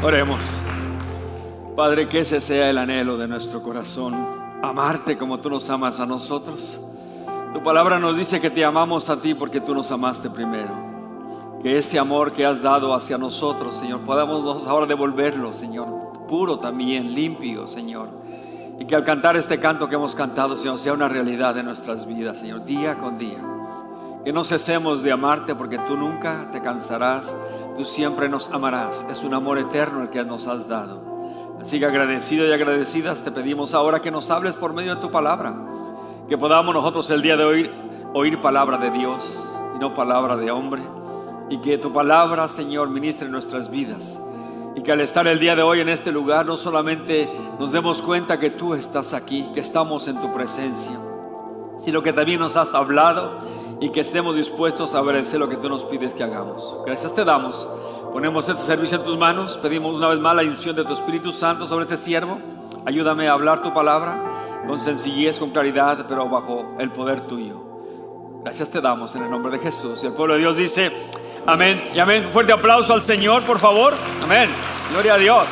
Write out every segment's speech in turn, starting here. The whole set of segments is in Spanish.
Oremos. Padre, que ese sea el anhelo de nuestro corazón, amarte como tú nos amas a nosotros. Tu palabra nos dice que te amamos a ti porque tú nos amaste primero. Que ese amor que has dado hacia nosotros, Señor, podamos ahora devolverlo, Señor, puro también, limpio, Señor. Y que al cantar este canto que hemos cantado, Señor, sea una realidad de nuestras vidas, Señor, día con día. Que no cesemos de amarte porque tú nunca te cansarás, tú siempre nos amarás. Es un amor eterno el que nos has dado. Así que agradecido y agradecidas te pedimos ahora que nos hables por medio de tu palabra. Que podamos nosotros el día de hoy oír palabra de Dios y no palabra de hombre. Y que tu palabra, Señor, ministre en nuestras vidas. Y que al estar el día de hoy en este lugar no solamente nos demos cuenta que tú estás aquí, que estamos en tu presencia, sino que también nos has hablado y que estemos dispuestos a obedecer lo que tú nos pides que hagamos. Gracias te damos. Ponemos este servicio en tus manos. Pedimos una vez más la unción de tu Espíritu Santo sobre este siervo. Ayúdame a hablar tu palabra con sencillez, con claridad, pero bajo el poder tuyo. Gracias te damos en el nombre de Jesús. Y el pueblo de Dios dice amén y amén. Un fuerte aplauso al Señor, por favor. Amén. Gloria a Dios.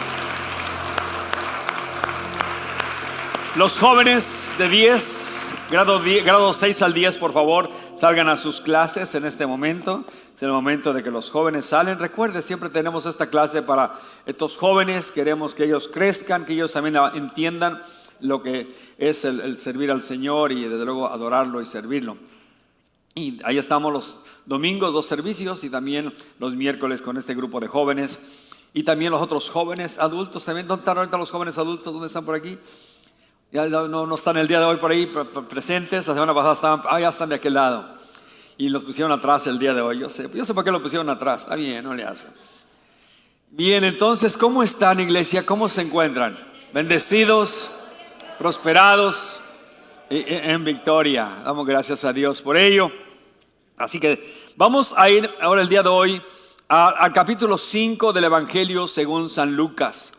Los jóvenes de 10, grado 6 al 10, por favor, salgan a sus clases en este momento. Es el momento de que los jóvenes salen. Recuerde, siempre tenemos esta clase para estos jóvenes. Queremos que ellos crezcan, que ellos también entiendan lo que es el servir al Señor y desde luego adorarlo y servirlo. Y ahí estamos los domingos, 2 servicios, y también los miércoles con este grupo de jóvenes. Y también los otros jóvenes adultos también. ¿Dónde están ahorita los jóvenes adultos? ¿Dónde están por aquí? Ya no están el día de hoy por ahí presentes. La semana pasada estaban, ya están de aquel lado. Y los pusieron atrás el día de hoy. Yo sé por qué lo pusieron atrás. Está bien, no le hace. Bien, entonces, ¿cómo están, iglesia? ¿Cómo se encuentran? Bendecidos, prosperados, en victoria. Damos gracias a Dios por ello. Así que vamos a ir ahora el día de hoy al capítulo 5 del Evangelio según San Lucas.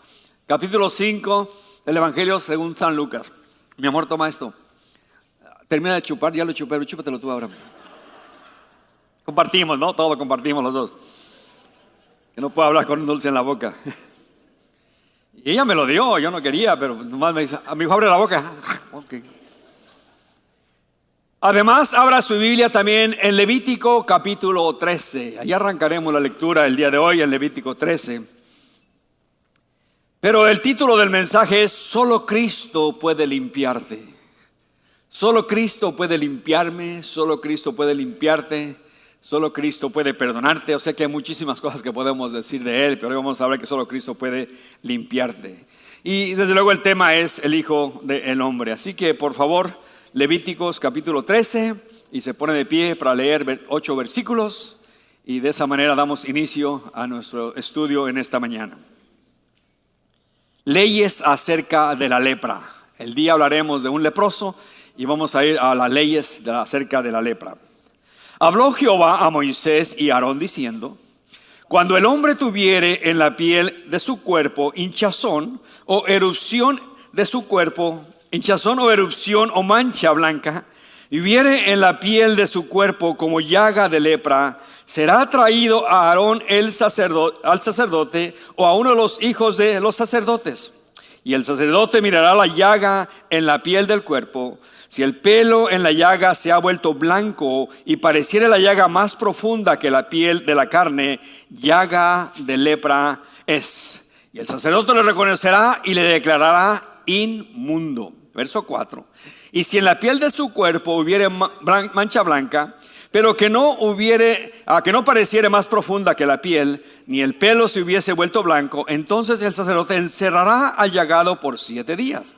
Capítulo 5 del Evangelio según San Lucas. Mi amor, toma esto. Termina de chupar, ya lo chupé, pero chúpatelo tú ahora. Compartimos, ¿no? Todo compartimos los dos. Que no puedo hablar con un dulce en la boca. Y ella me lo dio, yo no quería, pero nomás me dice, amigo, abre la boca. Okay. Además, abra su Biblia también en Levítico capítulo 13. Ahí arrancaremos la lectura el día de hoy en Levítico 13. Pero el título del mensaje es: solo Cristo puede limpiarte. Solo Cristo puede limpiarme, solo Cristo puede limpiarte, solo Cristo puede perdonarte. O sea que hay muchísimas cosas que podemos decir de Él, pero hoy vamos a hablar que solo Cristo puede limpiarte. Y desde luego el tema es el Hijo del Hombre. Así que por favor, Levíticos capítulo 13, y se pone de pie para leer 8 versículos. Y de esa manera damos inicio a nuestro estudio en esta mañana. Leyes acerca de la lepra. El día hablaremos de un leproso y vamos a ir a las leyes acerca de la lepra. Habló Jehová a Moisés y a Aarón diciendo: cuando el hombre tuviere en la piel de su cuerpo hinchazón o erupción de su cuerpo, hinchazón o erupción o mancha blanca, y viere en la piel de su cuerpo como llaga de lepra, será traído a Aarón al sacerdote o a uno de los hijos de los sacerdotes. Y el sacerdote mirará la llaga en la piel del cuerpo. Si el pelo en la llaga se ha vuelto blanco y pareciera la llaga más profunda que la piel de la carne, llaga de lepra es. Y el sacerdote lo reconocerá y le declarará inmundo. Verso 4. Y si en la piel de su cuerpo hubiere mancha blanca, pero que no pareciere más profunda que la piel, ni el pelo se hubiese vuelto blanco, entonces el sacerdote encerrará al llagado por 7 días.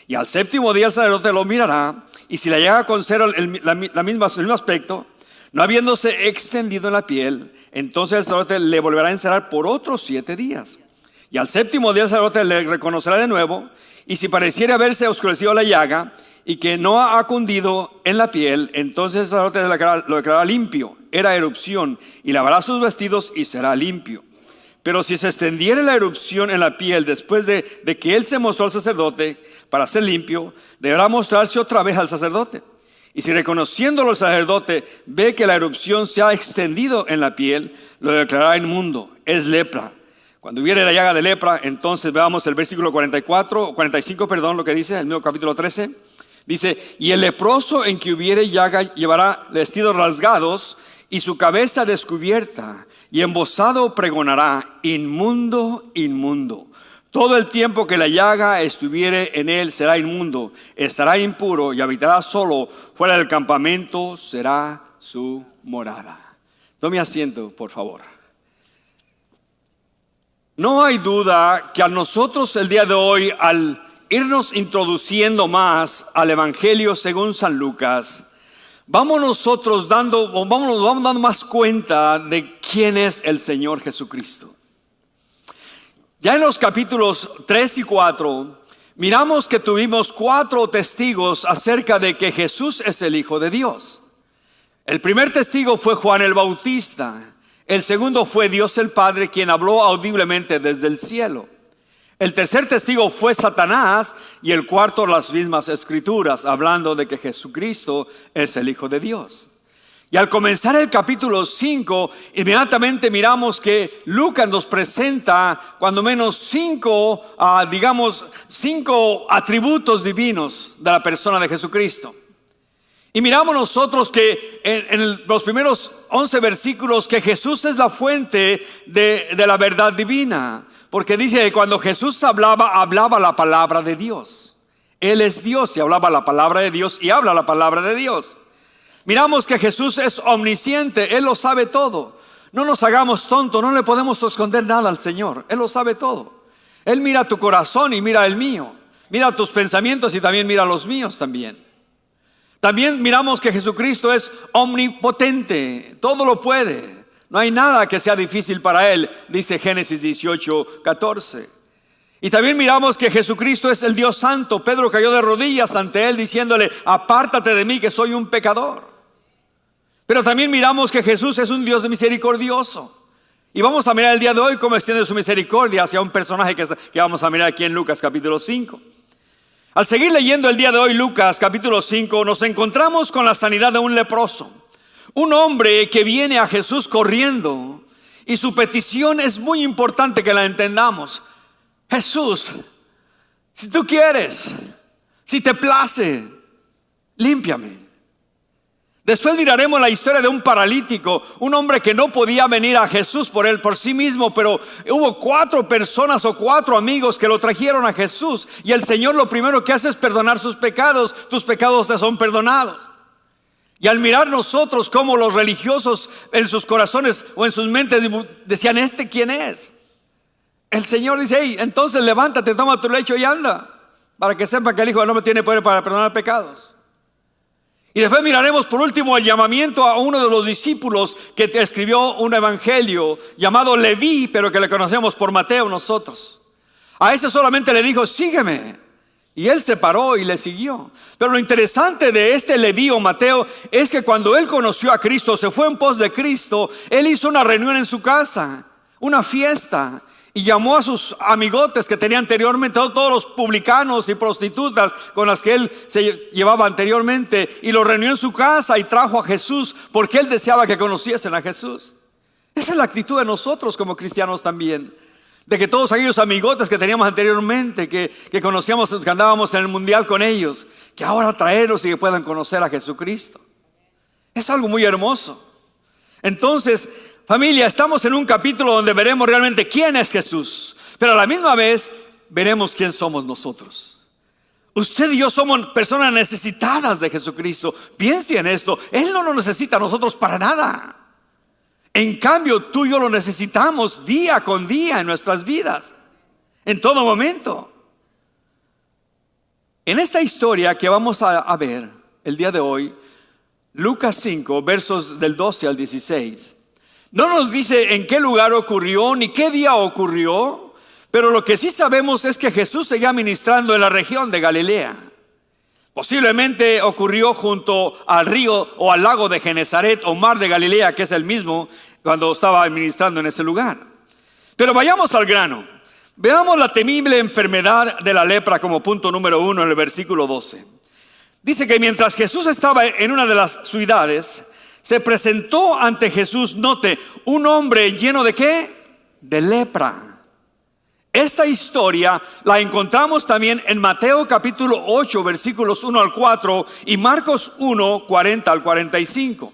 Y al 7º día el sacerdote lo mirará, y si la llaga conserva el mismo aspecto, no habiéndose extendido en la piel, entonces el sacerdote le volverá a encerrar por otros 7 días. Y al 7º día el sacerdote le reconocerá de nuevo, y si pareciera haberse oscurecido la llaga, y que no ha cundido en la piel, entonces el sacerdote lo declarará limpio. Era erupción, y lavará sus vestidos y será limpio. Pero si se extendiere la erupción en la piel después de que él se mostró al sacerdote para ser limpio, deberá mostrarse otra vez al sacerdote. Y si reconociéndolo el sacerdote ve que la erupción se ha extendido en la piel, lo declarará inmundo, es lepra. Cuando hubiere la llaga de lepra, entonces veamos el versículo 45, lo que dice, el mismo capítulo 13. Dice, y el leproso en que hubiere llaga llevará vestidos rasgados y su cabeza descubierta, y embozado pregonará, inmundo, inmundo. Todo el tiempo que la llaga estuviere en él será inmundo, estará impuro y habitará solo, fuera del campamento será su morada. Tome asiento, por favor. No hay duda que a nosotros el día de hoy, al irnos introduciendo más al Evangelio según San Lucas, vamos dando más cuenta de quién es el Señor Jesucristo. Ya en los capítulos 3 y 4 miramos que tuvimos 4 testigos acerca de que Jesús es el Hijo de Dios. El primer testigo fue Juan el Bautista. El segundo fue Dios el Padre, quien habló audiblemente desde el cielo. El tercer testigo fue Satanás, y el cuarto las mismas Escrituras, hablando de que Jesucristo es el Hijo de Dios. Y al comenzar el capítulo 5, inmediatamente miramos que Lucas nos presenta cuando menos 5 atributos divinos de la persona de Jesucristo. Y miramos nosotros que en los primeros 11 versículos que Jesús es la fuente de la verdad divina. Porque dice que cuando Jesús hablaba la palabra de Dios. Él es Dios y hablaba la palabra de Dios y habla la palabra de Dios. Miramos que Jesús es omnisciente, Él lo sabe todo. No nos hagamos tontos, no le podemos esconder nada al Señor. Él lo sabe todo. Él mira tu corazón y mira el mío. Mira tus pensamientos y también mira los míos también. También miramos que Jesucristo es omnipotente, todo lo puede. No hay nada que sea difícil para Él, dice Génesis 18:14. Y también miramos que Jesucristo es el Dios santo. Pedro cayó de rodillas ante Él diciéndole, apártate de mí que soy un pecador. Pero también miramos que Jesús es un Dios misericordioso. Y vamos a mirar el día de hoy cómo extiende su misericordia hacia un personaje que vamos a mirar aquí en Lucas capítulo 5. Al seguir leyendo el día de hoy Lucas capítulo 5, nos encontramos con la sanidad de un leproso. Un hombre que viene a Jesús corriendo, y su petición es muy importante que la entendamos. Jesús, si tú quieres, si te place, límpiame. Después miraremos la historia de un paralítico, un hombre que no podía venir a Jesús por sí mismo, pero hubo 4 personas o 4 amigos que lo trajeron a Jesús. Y el Señor lo primero que hace es perdonar sus pecados. Tus pecados te son perdonados. Y al mirar nosotros cómo los religiosos en sus corazones o en sus mentes decían, ¿este quién es? El Señor dice, hey, entonces levántate, toma tu lecho y anda, para que sepa que el Hijo del Hombre tiene poder para perdonar pecados. Y después miraremos por último el llamamiento a uno de los discípulos que escribió un evangelio llamado Leví, pero que le conocemos por Mateo nosotros. A ese solamente le dijo, sígueme. Y él se paró y le siguió. Pero lo interesante de este Leví o Mateo es que cuando él conoció a Cristo, se fue en pos de Cristo, él hizo una reunión en su casa, una fiesta. Y llamó a sus amigotes que tenía anteriormente, todos los publicanos y prostitutas con las que él se llevaba anteriormente, y los reunió en su casa y trajo a Jesús porque él deseaba que conociesen a Jesús. Esa es la actitud de nosotros como cristianos también. De que todos aquellos amigotes que teníamos anteriormente, que conocíamos, que andábamos en el mundial con ellos, que ahora traerlos y que puedan conocer a Jesucristo. Es algo muy hermoso. Entonces, familia, estamos en un capítulo donde veremos realmente quién es Jesús, pero a la misma vez veremos quién somos nosotros. Usted y yo somos personas necesitadas de Jesucristo. Piense en esto, Él no nos necesita a nosotros para nada. En cambio, tú y yo lo necesitamos día con día en nuestras vidas, en todo momento. En esta historia que vamos a ver el día de hoy, Lucas 5, versos del 12 al 16, no nos dice en qué lugar ocurrió ni qué día ocurrió, pero lo que sí sabemos es que Jesús seguía ministrando en la región de Galilea. Posiblemente ocurrió junto al río o al lago de Genezaret o mar de Galilea, que es el mismo, cuando estaba ministrando en ese lugar. Pero vayamos al grano. Veamos la temible enfermedad de la lepra como punto número 1 en el versículo 12. Dice que mientras Jesús estaba en una de las ciudades, se presentó ante Jesús, note, un hombre lleno de ¿qué? De lepra. Esta historia la encontramos también en Mateo capítulo 8, versículos 1 al 4 y Marcos 1, 40 al 45.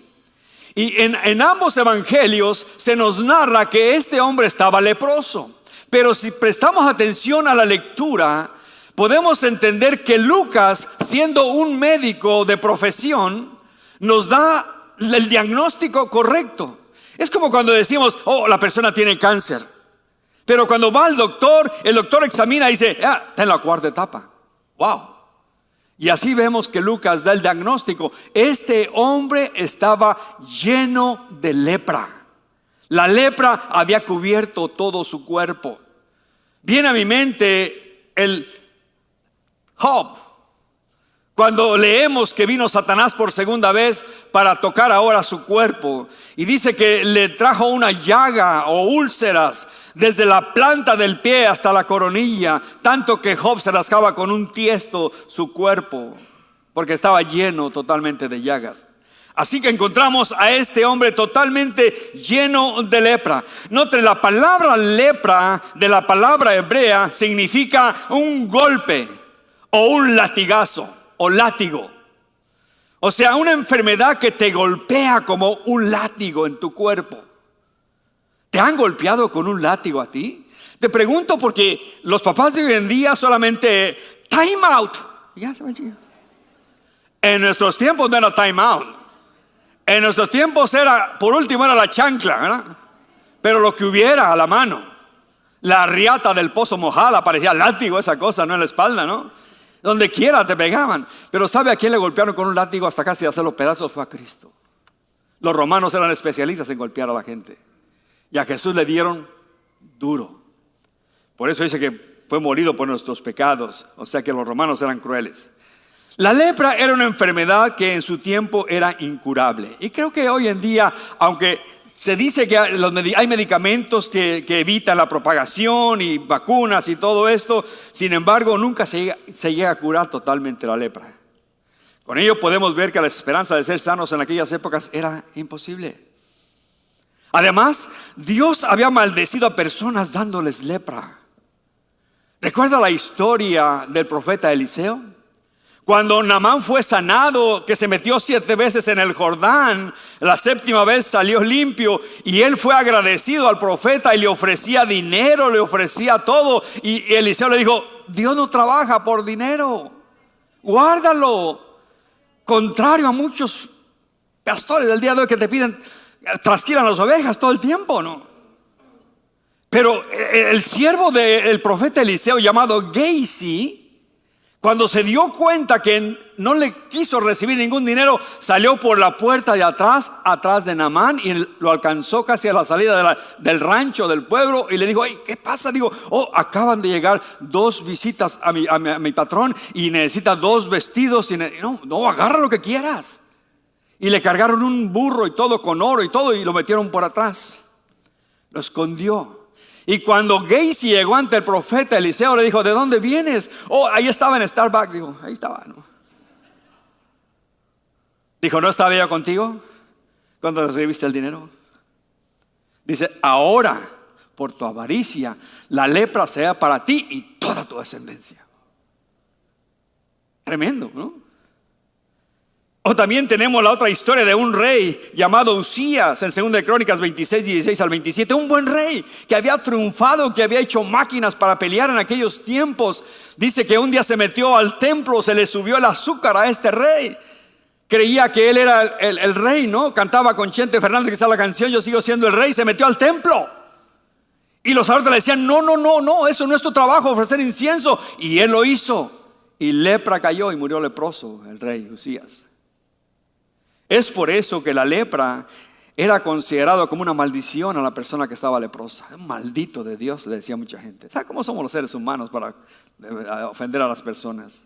Y en ambos evangelios se nos narra que este hombre estaba leproso. Pero si prestamos atención a la lectura, podemos entender que Lucas, siendo un médico de profesión, nos da el diagnóstico correcto. Es como cuando decimos, oh, la persona tiene cáncer. Pero cuando va al doctor, el doctor examina y dice, está en la cuarta etapa. Wow. Y así vemos que Lucas da el diagnóstico. Este hombre estaba lleno de lepra. La lepra había cubierto todo su cuerpo. Viene a mi mente el Job. Cuando leemos que vino Satanás por segunda vez para tocar ahora su cuerpo. Y dice que le trajo una llaga o úlceras desde la planta del pie hasta la coronilla. Tanto que Job se rascaba con un tiesto su cuerpo, porque estaba lleno totalmente de llagas. Así que encontramos a este hombre totalmente lleno de lepra. Note, la palabra lepra de la palabra hebrea significa un golpe o un latigazo o látigo. O sea, una enfermedad que te golpea como un látigo en tu cuerpo. ¿Te han golpeado con un látigo a ti? Te pregunto porque los papás de hoy en día solamente time out. En nuestros tiempos no era time out. En nuestros tiempos era, por último era la chancla, ¿verdad? Pero lo que hubiera a la mano. La riata del pozo mojada, parecía látigo esa cosa, no en la espalda, ¿no? Donde quiera te pegaban. Pero ¿sabe a quién le golpearon con un látigo hasta casi hacerlo pedazos? Fue a Cristo. Los romanos eran especialistas en golpear a la gente. Y a Jesús le dieron duro. Por eso dice que fue molido por nuestros pecados. O sea que los romanos eran crueles. La lepra era una enfermedad que en su tiempo era incurable. Y creo que hoy en día, aunque se dice que hay medicamentos que evitan la propagación y vacunas y todo esto, sin embargo nunca se llega a curar totalmente la lepra. Con ello podemos ver que la esperanza de ser sanos en aquellas épocas era imposible. Además, Dios había maldecido a personas dándoles lepra. ¿Recuerda la historia del profeta Eliseo? Cuando Naamán fue sanado, que se metió 7 veces en el Jordán, la 7ª vez salió limpio y él fue agradecido al profeta y le ofrecía dinero, le ofrecía todo. Y Eliseo le dijo, Dios no trabaja por dinero, guárdalo. Contrario a muchos pastores del día de hoy que te piden, trasquilan las ovejas todo el tiempo, ¿no? Pero el siervo del profeta Eliseo llamado Gehazi, cuando se dio cuenta que no le quiso recibir ningún dinero, salió por la puerta de atrás de Naamán y lo alcanzó casi a la salida del rancho del pueblo y le dijo, ¿qué pasa? Digo, acaban de llegar 2 visitas a mi patrón y necesita 2 vestidos. No, agarra lo que quieras. Y le cargaron un burro y todo con oro y todo y lo metieron por atrás. Lo escondió. Y cuando Gehazi llegó ante el profeta Eliseo, le dijo, ¿de dónde vienes? Ahí estaba en Starbucks. Dijo, ahí estaba, ¿no? Dijo, ¿no estaba yo contigo cuando recibiste el dinero? Dice, ahora, por tu avaricia, la lepra sea para ti y toda tu descendencia. Tremendo, ¿no? O también tenemos la otra historia de un rey llamado Usías en 2 Crónicas 26, 16 al 27. Un buen rey que había triunfado, que había hecho máquinas para pelear en aquellos tiempos. Dice que un día se metió al templo, se le subió el azúcar a este rey. Creía que él era el rey, ¿no? Cantaba con Chente Fernández, que está la canción, yo sigo siendo el rey. Se metió al templo. Y los sacerdotes le decían, no, eso no es tu trabajo, ofrecer incienso. Y él lo hizo. Y lepra cayó y murió leproso el rey Usías. Es por eso que la lepra era considerado como una maldición a la persona que estaba leprosa. Un maldito de Dios, le decía mucha gente. ¿Sabe cómo somos los seres humanos para ofender a las personas?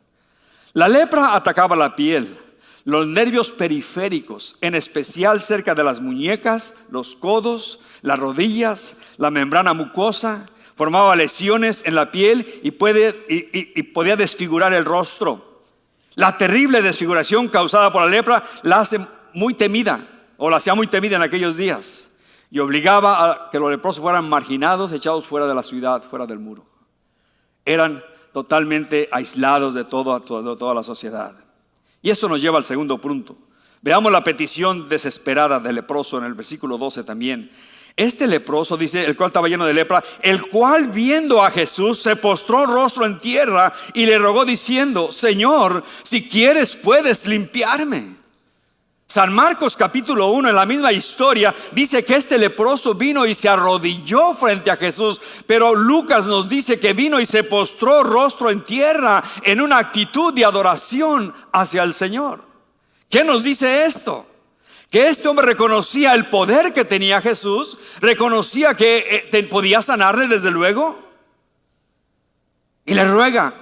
La lepra atacaba la piel, los nervios periféricos, en especial cerca de las muñecas, los codos, las rodillas, la membrana mucosa. Formaba lesiones en la piel y podía desfigurar el rostro. La terrible desfiguración causada por la lepra la hace muy temida, o la hacía muy temida en aquellos días, y obligaba a que los leprosos fueran marginados, echados fuera de la ciudad, fuera del muro. eran totalmente aislados de toda la sociedad. Y eso nos lleva al segundo punto. Veamos la petición desesperada del leproso en el versículo 12 también. Este leproso, dice, el cual estaba lleno de lepra, el cual viendo a Jesús se postró rostro en tierra y le rogó diciendo: Señor, si quieres puedes limpiarme. San Marcos capítulo 1, en la misma historia, dice que este leproso vino y se arrodilló frente a Jesús. Pero Lucas nos dice que vino y se postró rostro en tierra en una actitud de adoración hacia el Señor. ¿Qué nos dice esto? Que este hombre reconocía el poder que tenía Jesús, reconocía que podía sanarle desde luego, y le ruega,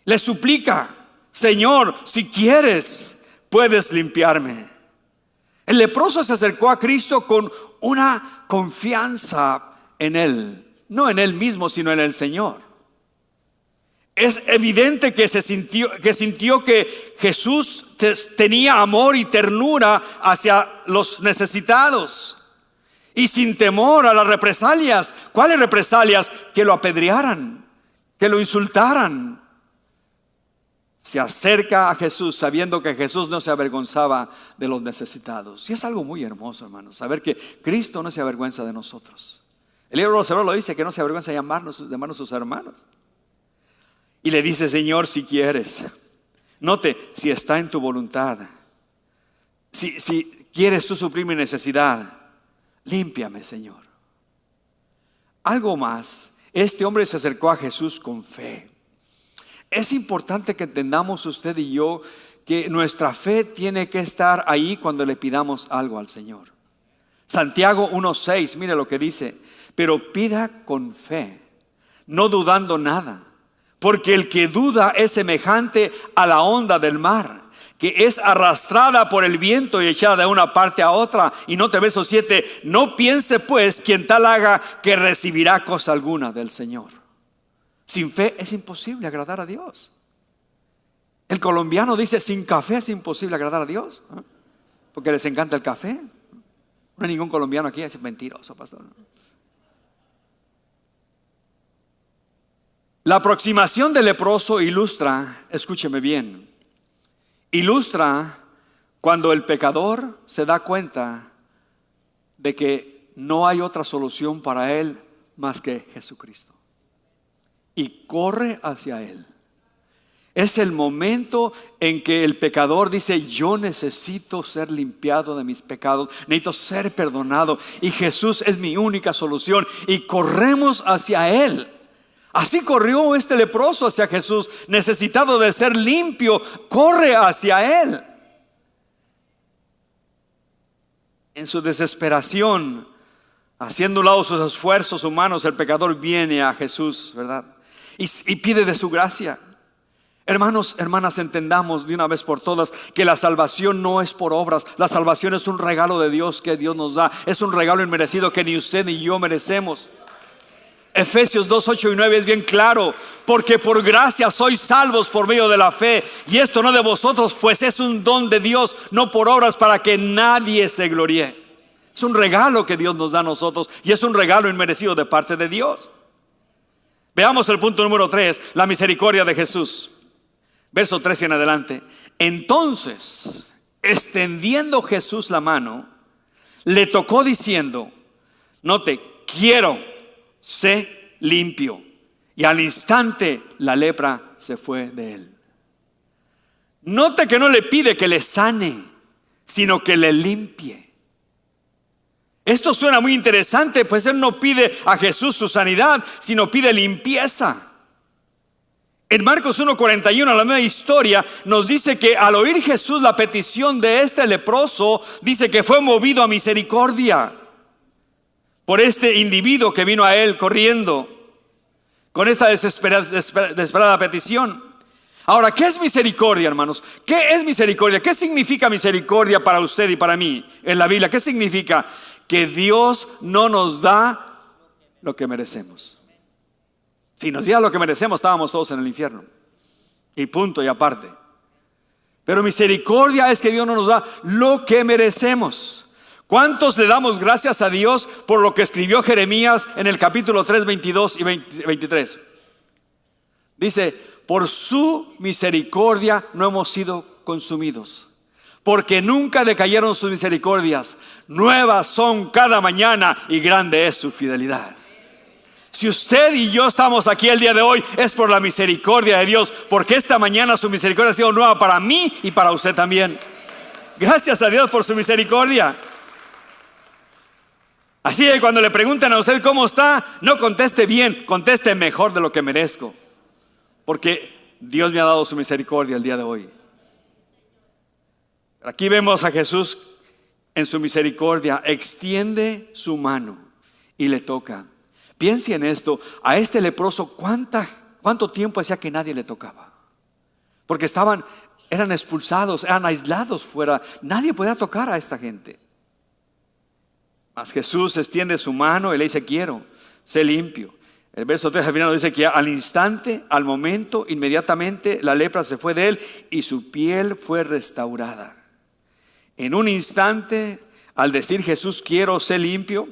le suplica: Señor, si quieres, puedes limpiarme. El leproso se acercó a Cristo con una confianza en Él, no en Él mismo, sino en el Señor. Es evidente que sintió que Jesús tenía amor y ternura hacia los necesitados, y sin temor a las represalias. ¿Cuáles represalias? Que lo apedrearan, que lo insultaran. Se acerca a Jesús sabiendo que Jesús no se avergonzaba de los necesitados. Y es algo muy hermoso, hermanos, saber que Cristo no se avergüenza de nosotros. El libro de los Hebreos lo dice, que no se avergüenza de llamarnos sus hermanos. Y le dice: Señor, si quieres. Note, si está en tu voluntad, si quieres tú suplir mi necesidad, límpiame, Señor. Algo más, este hombre se acercó a Jesús con fe. Es importante que entendamos usted y yo que nuestra fe tiene que estar ahí cuando le pidamos algo al Señor. Santiago 1:6, mire lo que dice: pero pida con fe, no dudando nada. Porque el que duda es semejante a la onda del mar, que es arrastrada por el viento y echada de una parte a otra. Y note verso 7: no piense pues quien tal haga que recibirá cosa alguna del Señor. Sin fe es imposible agradar a Dios. El colombiano dice: sin café es imposible agradar a Dios, porque les encanta el café. No hay ningún colombiano aquí, es mentiroso, pastor. La aproximación del leproso ilustra, escúcheme bien, ilustra cuando el pecador se da cuenta de que no hay otra solución para él más que Jesucristo, y corre hacia Él. Es el momento en que el pecador dice: yo necesito ser limpiado de mis pecados, necesito ser perdonado, y Jesús es mi única solución, y corremos hacia Él. Así corrió este leproso hacia Jesús, necesitado de ser limpio, corre hacia Él. En su desesperación, haciendo a un lado sus esfuerzos humanos, el pecador viene a Jesús, ¿verdad? Y pide de su gracia. Hermanos, hermanas, entendamos de una vez por todas que la salvación no es por obras. La salvación es un regalo de Dios que Dios nos da. Es un regalo inmerecido que ni usted ni yo merecemos. Efesios 2, 8 y 9 es bien claro: porque por gracia sois salvos por medio de la fe, y esto no de vosotros, pues es un don de Dios, no por obras, para que nadie se gloríe. Es un regalo que Dios nos da a nosotros, y es un regalo inmerecido de parte de Dios. Veamos el punto número 3, la misericordia de Jesús. Verso 13 en adelante: entonces, extendiendo Jesús la mano, le tocó diciendo, note, quiero, sé limpio. Y al instante la lepra se fue de él. Note que no le pide que le sane, sino que le limpie. Esto suena muy interesante, pues él no pide a Jesús su sanidad, sino pide limpieza. En Marcos 1:41, la misma historia nos dice que al oír Jesús la petición de este leproso, dice que fue movido a misericordia por este individuo que vino a él corriendo con esta desesperada petición. Ahora, ¿qué es misericordia, hermanos? ¿Qué es misericordia? ¿Qué significa misericordia para usted y para mí en la Biblia? ¿Qué significa? Que Dios no nos da lo que merecemos. Si nos diera lo que merecemos, estábamos todos en el infierno, y punto y aparte. Pero misericordia es que Dios no nos da lo que merecemos. ¿Cuántos le damos gracias a Dios por lo que escribió Jeremías en el capítulo 3, 22 y 23? Dice, por su misericordia no hemos sido consumidos, porque nunca decayeron sus misericordias. Nuevas son cada mañana y grande es su fidelidad. Si usted y yo estamos aquí el día de hoy, es por la misericordia de Dios, porque esta mañana su misericordia ha sido nueva para mí y para usted también. Gracias a Dios por su misericordia. Así que cuando le preguntan a usted cómo está, no conteste bien, conteste mejor de lo que merezco, porque Dios me ha dado su misericordia el día de hoy. Aquí vemos a Jesús en su misericordia, extiende su mano y le toca. Piense en esto, a este leproso, ¿cuánto tiempo hacía que nadie le tocaba? Porque eran expulsados, eran aislados fuera, nadie podía tocar a esta gente. Mas Jesús extiende su mano y le dice, quiero, sé limpio. El verso 3 al final dice que al instante, al momento, inmediatamente la lepra se fue de él y su piel fue restaurada. En un instante, al decir Jesús, quiero, sé limpio,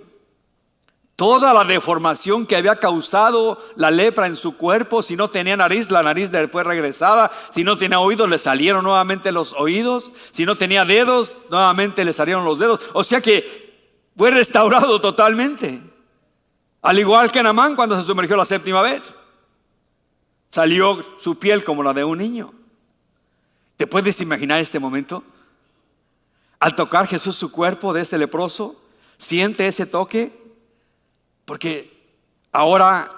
toda la deformación que había causado la lepra en su cuerpo, si no tenía nariz, la nariz le fue regresada, si no tenía oídos, le salieron nuevamente los oídos, si no tenía dedos, nuevamente le salieron los dedos. O sea que fue restaurado totalmente. Al igual que Naamán cuando se sumergió la 7ª vez, salió su piel como la de un niño. ¿Te puedes imaginar este momento? Al tocar Jesús su cuerpo de este leproso, siente ese toque, porque ahora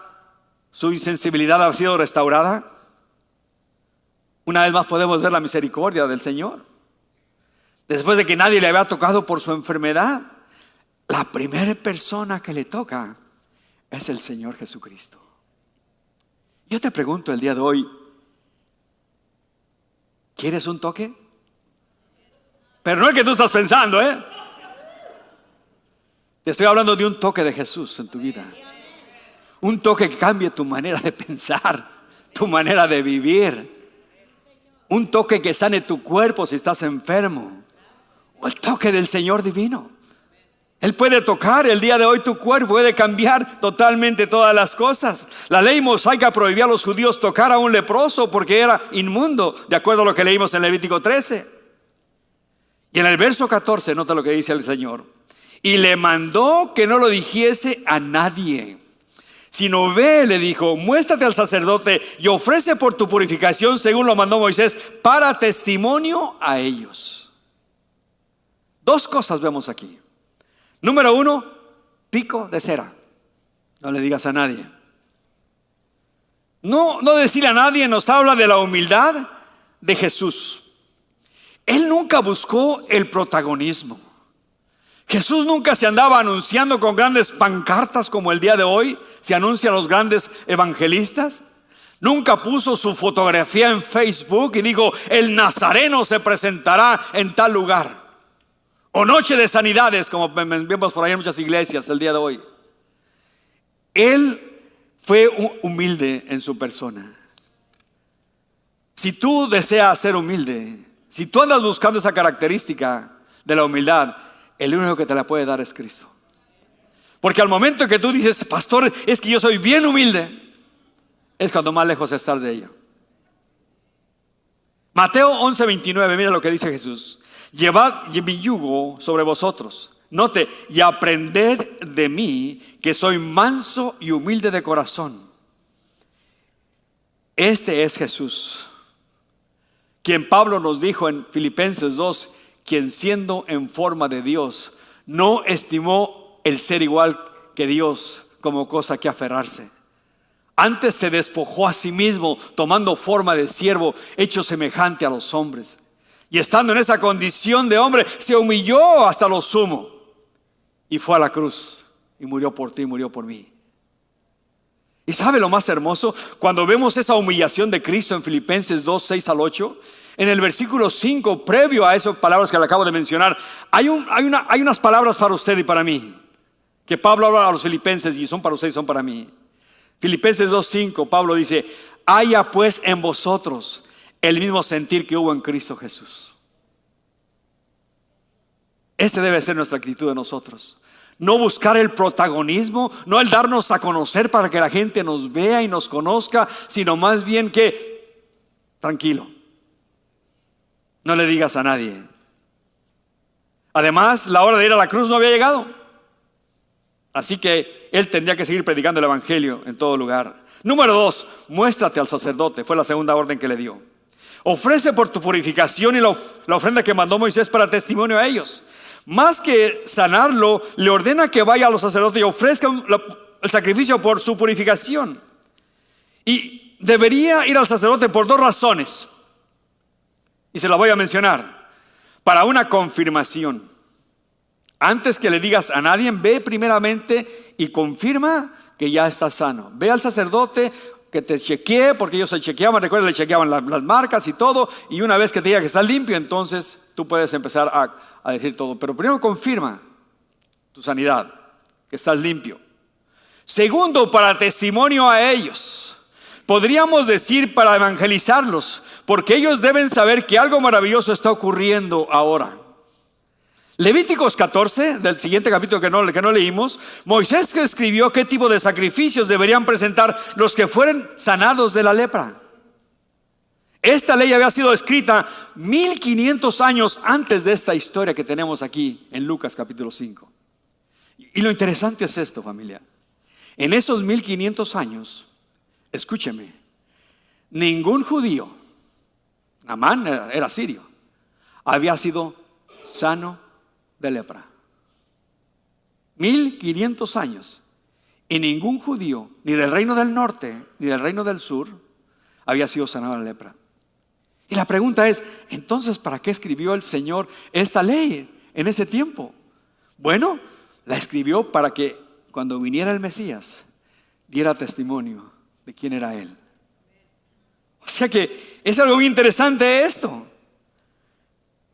su insensibilidad ha sido restaurada. Una vez más podemos ver la misericordia del Señor. Después de que nadie le había tocado por su enfermedad, la primera persona que le toca es el Señor Jesucristo. Yo te pregunto el día de hoy, ¿quieres un toque? Pero no el que tú estás pensando, ¿eh? Te estoy hablando de un toque de Jesús en tu vida. Un toque que cambie tu manera de pensar, tu manera de vivir. Un toque que sane tu cuerpo si estás enfermo. O el toque del Señor divino. Él puede tocar el día de hoy tu cuerpo, puede cambiar totalmente todas las cosas. La ley mosaica prohibía a los judíos tocar a un leproso porque era inmundo, de acuerdo a lo que leímos en Levítico 13. Y en el verso 14, nota lo que dice el Señor. Y le mandó que no lo dijese a nadie, sino ve, le dijo, muéstrate al sacerdote y ofrece por tu purificación según lo mandó Moisés para testimonio a ellos. Dos cosas vemos aquí. Número 1, pico de cera. No le digas a nadie. No decirle a nadie nos habla de la humildad de Jesús. Él nunca buscó el protagonismo. Jesús nunca se andaba anunciando con grandes pancartas como el día de hoy se anuncian los grandes evangelistas. Nunca puso su fotografía en Facebook y dijo, el Nazareno se presentará en tal lugar. O noche de sanidades, como vemos por ahí en muchas iglesias el día de hoy. Él fue humilde en su persona. Si tú deseas ser humilde, si tú andas buscando esa característica de la humildad, el único que te la puede dar es Cristo. Porque al momento que tú dices, pastor, es que yo soy bien humilde, es cuando más lejos estás de ella. Mateo 11:29, mira lo que dice Jesús. Llevad mi yugo sobre vosotros. Note, y aprended de mí, que soy manso y humilde de corazón. Este es Jesús, quien Pablo nos dijo en Filipenses 2, quien siendo en forma de Dios, no estimó el ser igual que Dios como cosa que aferrarse. Antes se despojó a sí mismo, tomando forma de siervo, hecho semejante a los hombres. Y estando en esa condición de hombre, se humilló hasta lo sumo. Y fue a la cruz y murió por ti, murió por mí. ¿Y sabe lo más hermoso? Cuando vemos esa humillación de Cristo en Filipenses 2, 6 al 8, en el versículo 5, previo a esas palabras que le acabo de mencionar, hay unas palabras para usted y para mí, que Pablo habla a los filipenses y son para usted y son para mí. Filipenses 2, 5, Pablo dice, haya pues en vosotros el mismo sentir que hubo en Cristo Jesús. Esa debe ser nuestra actitud de nosotros. No buscar el protagonismo, no el darnos a conocer para que la gente nos vea y nos conozca, sino más bien que, tranquilo, no le digas a nadie. Además, la hora de ir a la cruz no había llegado. Así que él tendría que seguir predicando el evangelio en todo lugar. Número 2, muéstrate al sacerdote. Fue la segunda orden que le dio. Ofrece por tu purificación y la ofrenda que mandó Moisés para testimonio a ellos. Más que sanarlo, le ordena que vaya a los sacerdotes y ofrezca el sacrificio por su purificación. Y debería ir al sacerdote por 2 razones. Y se la voy a mencionar. Para una confirmación. Antes que le digas a nadie, ve primeramente y confirma que ya estás sano. Ve al sacerdote que te chequee, porque ellos se chequeaban, recuerda, le chequeaban las marcas y todo, y una vez que te diga que estás limpio, entonces tú puedes empezar a decir todo. Pero primero confirma tu sanidad, que estás limpio. Segundo, para testimonio a ellos. Podríamos decir para evangelizarlos, porque ellos deben saber que algo maravilloso está ocurriendo ahora. Levíticos 14, del siguiente capítulo que no leímos, Moisés que escribió qué tipo de sacrificios deberían presentar los que fueran sanados de la lepra. Esta ley había sido escrita 1500 años antes de esta historia que tenemos aquí en Lucas capítulo 5. Y lo interesante es esto, familia. En esos 1500 años, escúcheme, ningún judío, Naamán era sirio, había sido sano de lepra. 1500 años y ningún judío, ni del reino del norte ni del reino del sur, había sido sanado de la lepra. Y la pregunta es, entonces, ¿para qué escribió el Señor esta ley en ese tiempo? Bueno, la escribió para que cuando viniera el Mesías diera testimonio de quién era Él. O sea que es algo muy interesante esto.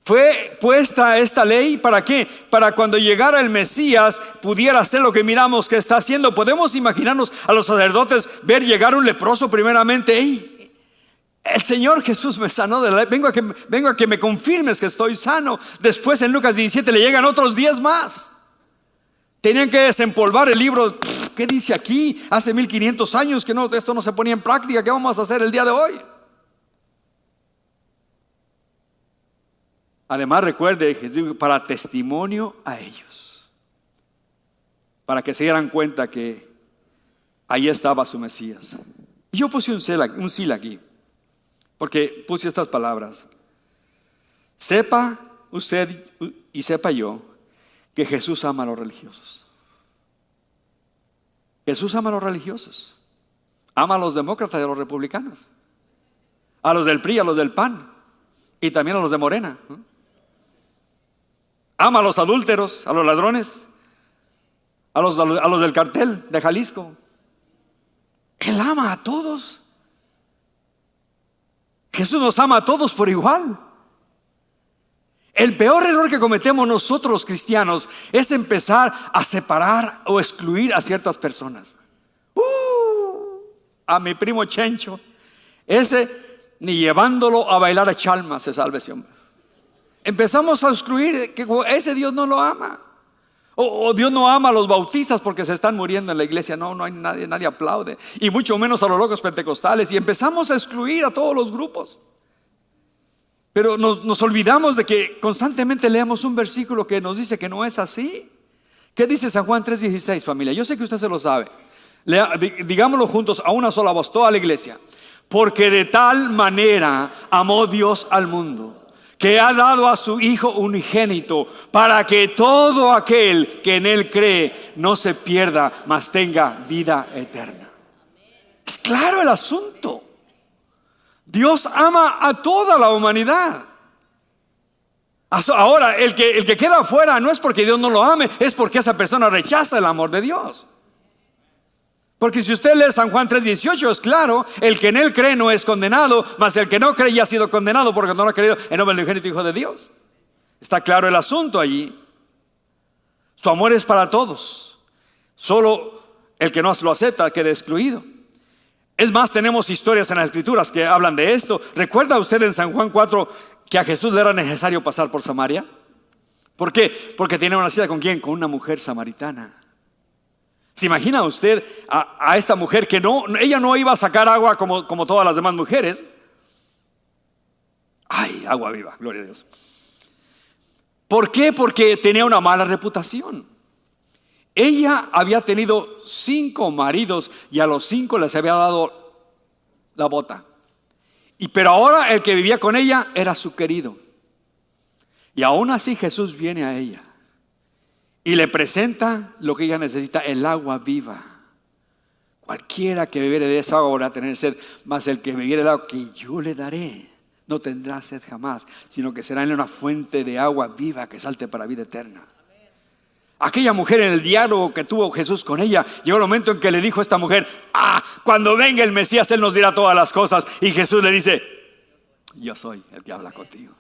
Fue puesta esta ley, ¿para qué? Para cuando llegara el Mesías pudiera hacer lo que miramos que está haciendo. Podemos imaginarnos a los sacerdotes ver llegar un leproso primeramente. ¡Ey! El Señor Jesús me sanó de la lepra. Vengo a que me confirmes que estoy sano. Después en Lucas 17 le llegan otros 10 más. Tenían que desempolvar el libro. ¿Qué dice aquí? Hace 1500 años que esto no se ponía en práctica. ¿Qué vamos a hacer el día de hoy? Además, recuerde, Jesús, para testimonio a ellos, para que se dieran cuenta que ahí estaba su Mesías. Y yo puse un sil aquí, porque puse estas palabras: sepa usted y sepa yo que Jesús ama a los religiosos. Jesús ama a los religiosos, ama a los demócratas y a los republicanos, a los del PRI, a los del PAN y también a los de Morena. Ama a los adúlteros, a los ladrones, a los del cartel de Jalisco. Él ama a todos. Jesús nos ama a todos por igual. El peor error que cometemos nosotros los cristianos es empezar a separar o excluir a ciertas personas. A mi primo Chencho, ese ni llevándolo a bailar a Chalma se salve ese hombre. Empezamos a excluir que ese Dios no lo ama. O Dios no ama a los bautistas porque se están muriendo en la iglesia. No hay nadie aplaude. Y mucho menos a los locos pentecostales. Y empezamos a excluir a todos los grupos. Pero nos olvidamos de que constantemente leemos un versículo que nos dice que no es así. ¿Qué dice San Juan 3:16, familia? Yo sé que usted se lo sabe. Digámoslo juntos a una sola voz, toda la iglesia. Porque de tal manera amó Dios al mundo, que ha dado a su Hijo unigénito, para que todo aquel que en Él cree no se pierda, mas tenga vida eterna. Es claro el asunto. Dios ama a toda la humanidad. Ahora, el que queda afuera no es porque Dios no lo ame, es porque esa persona rechaza el amor de Dios. Porque si usted lee San Juan 3:18, es claro: el que en Él cree no es condenado, mas el que no cree ya ha sido condenado porque no lo ha creído en nombre del unigénito Hijo de Dios. Está claro el asunto allí. Su amor es para todos. Solo el que no lo acepta queda excluido. Es más, tenemos historias en las Escrituras que hablan de esto. ¿Recuerda usted en San Juan 4 que a Jesús le era necesario pasar por Samaria? ¿Por qué? Porque tenía una cita ¿con quién? Con una mujer samaritana. ¿Se imagina usted a esta mujer que ella no iba a sacar agua como todas las demás mujeres? ¡Ay, agua viva! Gloria a Dios. ¿Por qué? Porque tenía una mala reputación. Ella había tenido 5 maridos y a los 5 les había dado la bota. Pero ahora el que vivía con ella era su querido. Y aún así Jesús viene a ella y le presenta lo que ella necesita, el agua viva. Cualquiera que bebiere de esa agua va a tener sed, mas el que bebiere el agua que yo le daré no tendrá sed jamás, sino que será en una fuente de agua viva que salte para vida eterna. Aquella mujer, en el diálogo que tuvo Jesús con ella, llegó el momento en que le dijo a esta mujer: cuando venga el Mesías, Él nos dirá todas las cosas. Y Jesús le dice: yo soy el que habla contigo.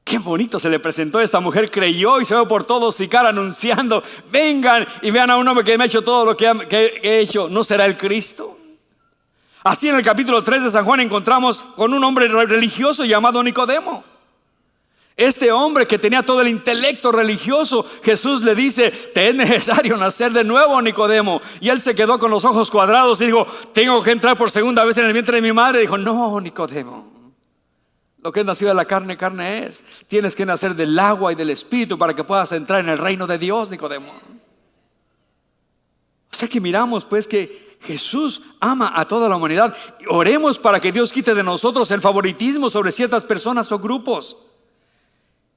Qué bonito se le presentó. Esta mujer creyó y se fue por todo Sicar anunciando: vengan y vean a un hombre que me ha hecho todo lo que he hecho. ¿No será el Cristo? Así en el capítulo 3 de San Juan encontramos con un hombre religioso llamado Nicodemo. Este hombre que tenía todo el intelecto religioso, Jesús le dice: te es necesario nacer de nuevo, Nicodemo. Y él se quedó con los ojos cuadrados y dijo: tengo que entrar por segunda vez en el vientre de mi madre. Dijo: no, Nicodemo, lo que es nacido de la carne, carne es. Tienes que nacer del agua y del Espíritu para que puedas entrar en el reino de Dios, Nicodemo. O sea que miramos pues que Jesús ama a toda la humanidad. Oremos para que Dios quite de nosotros el favoritismo sobre ciertas personas o grupos.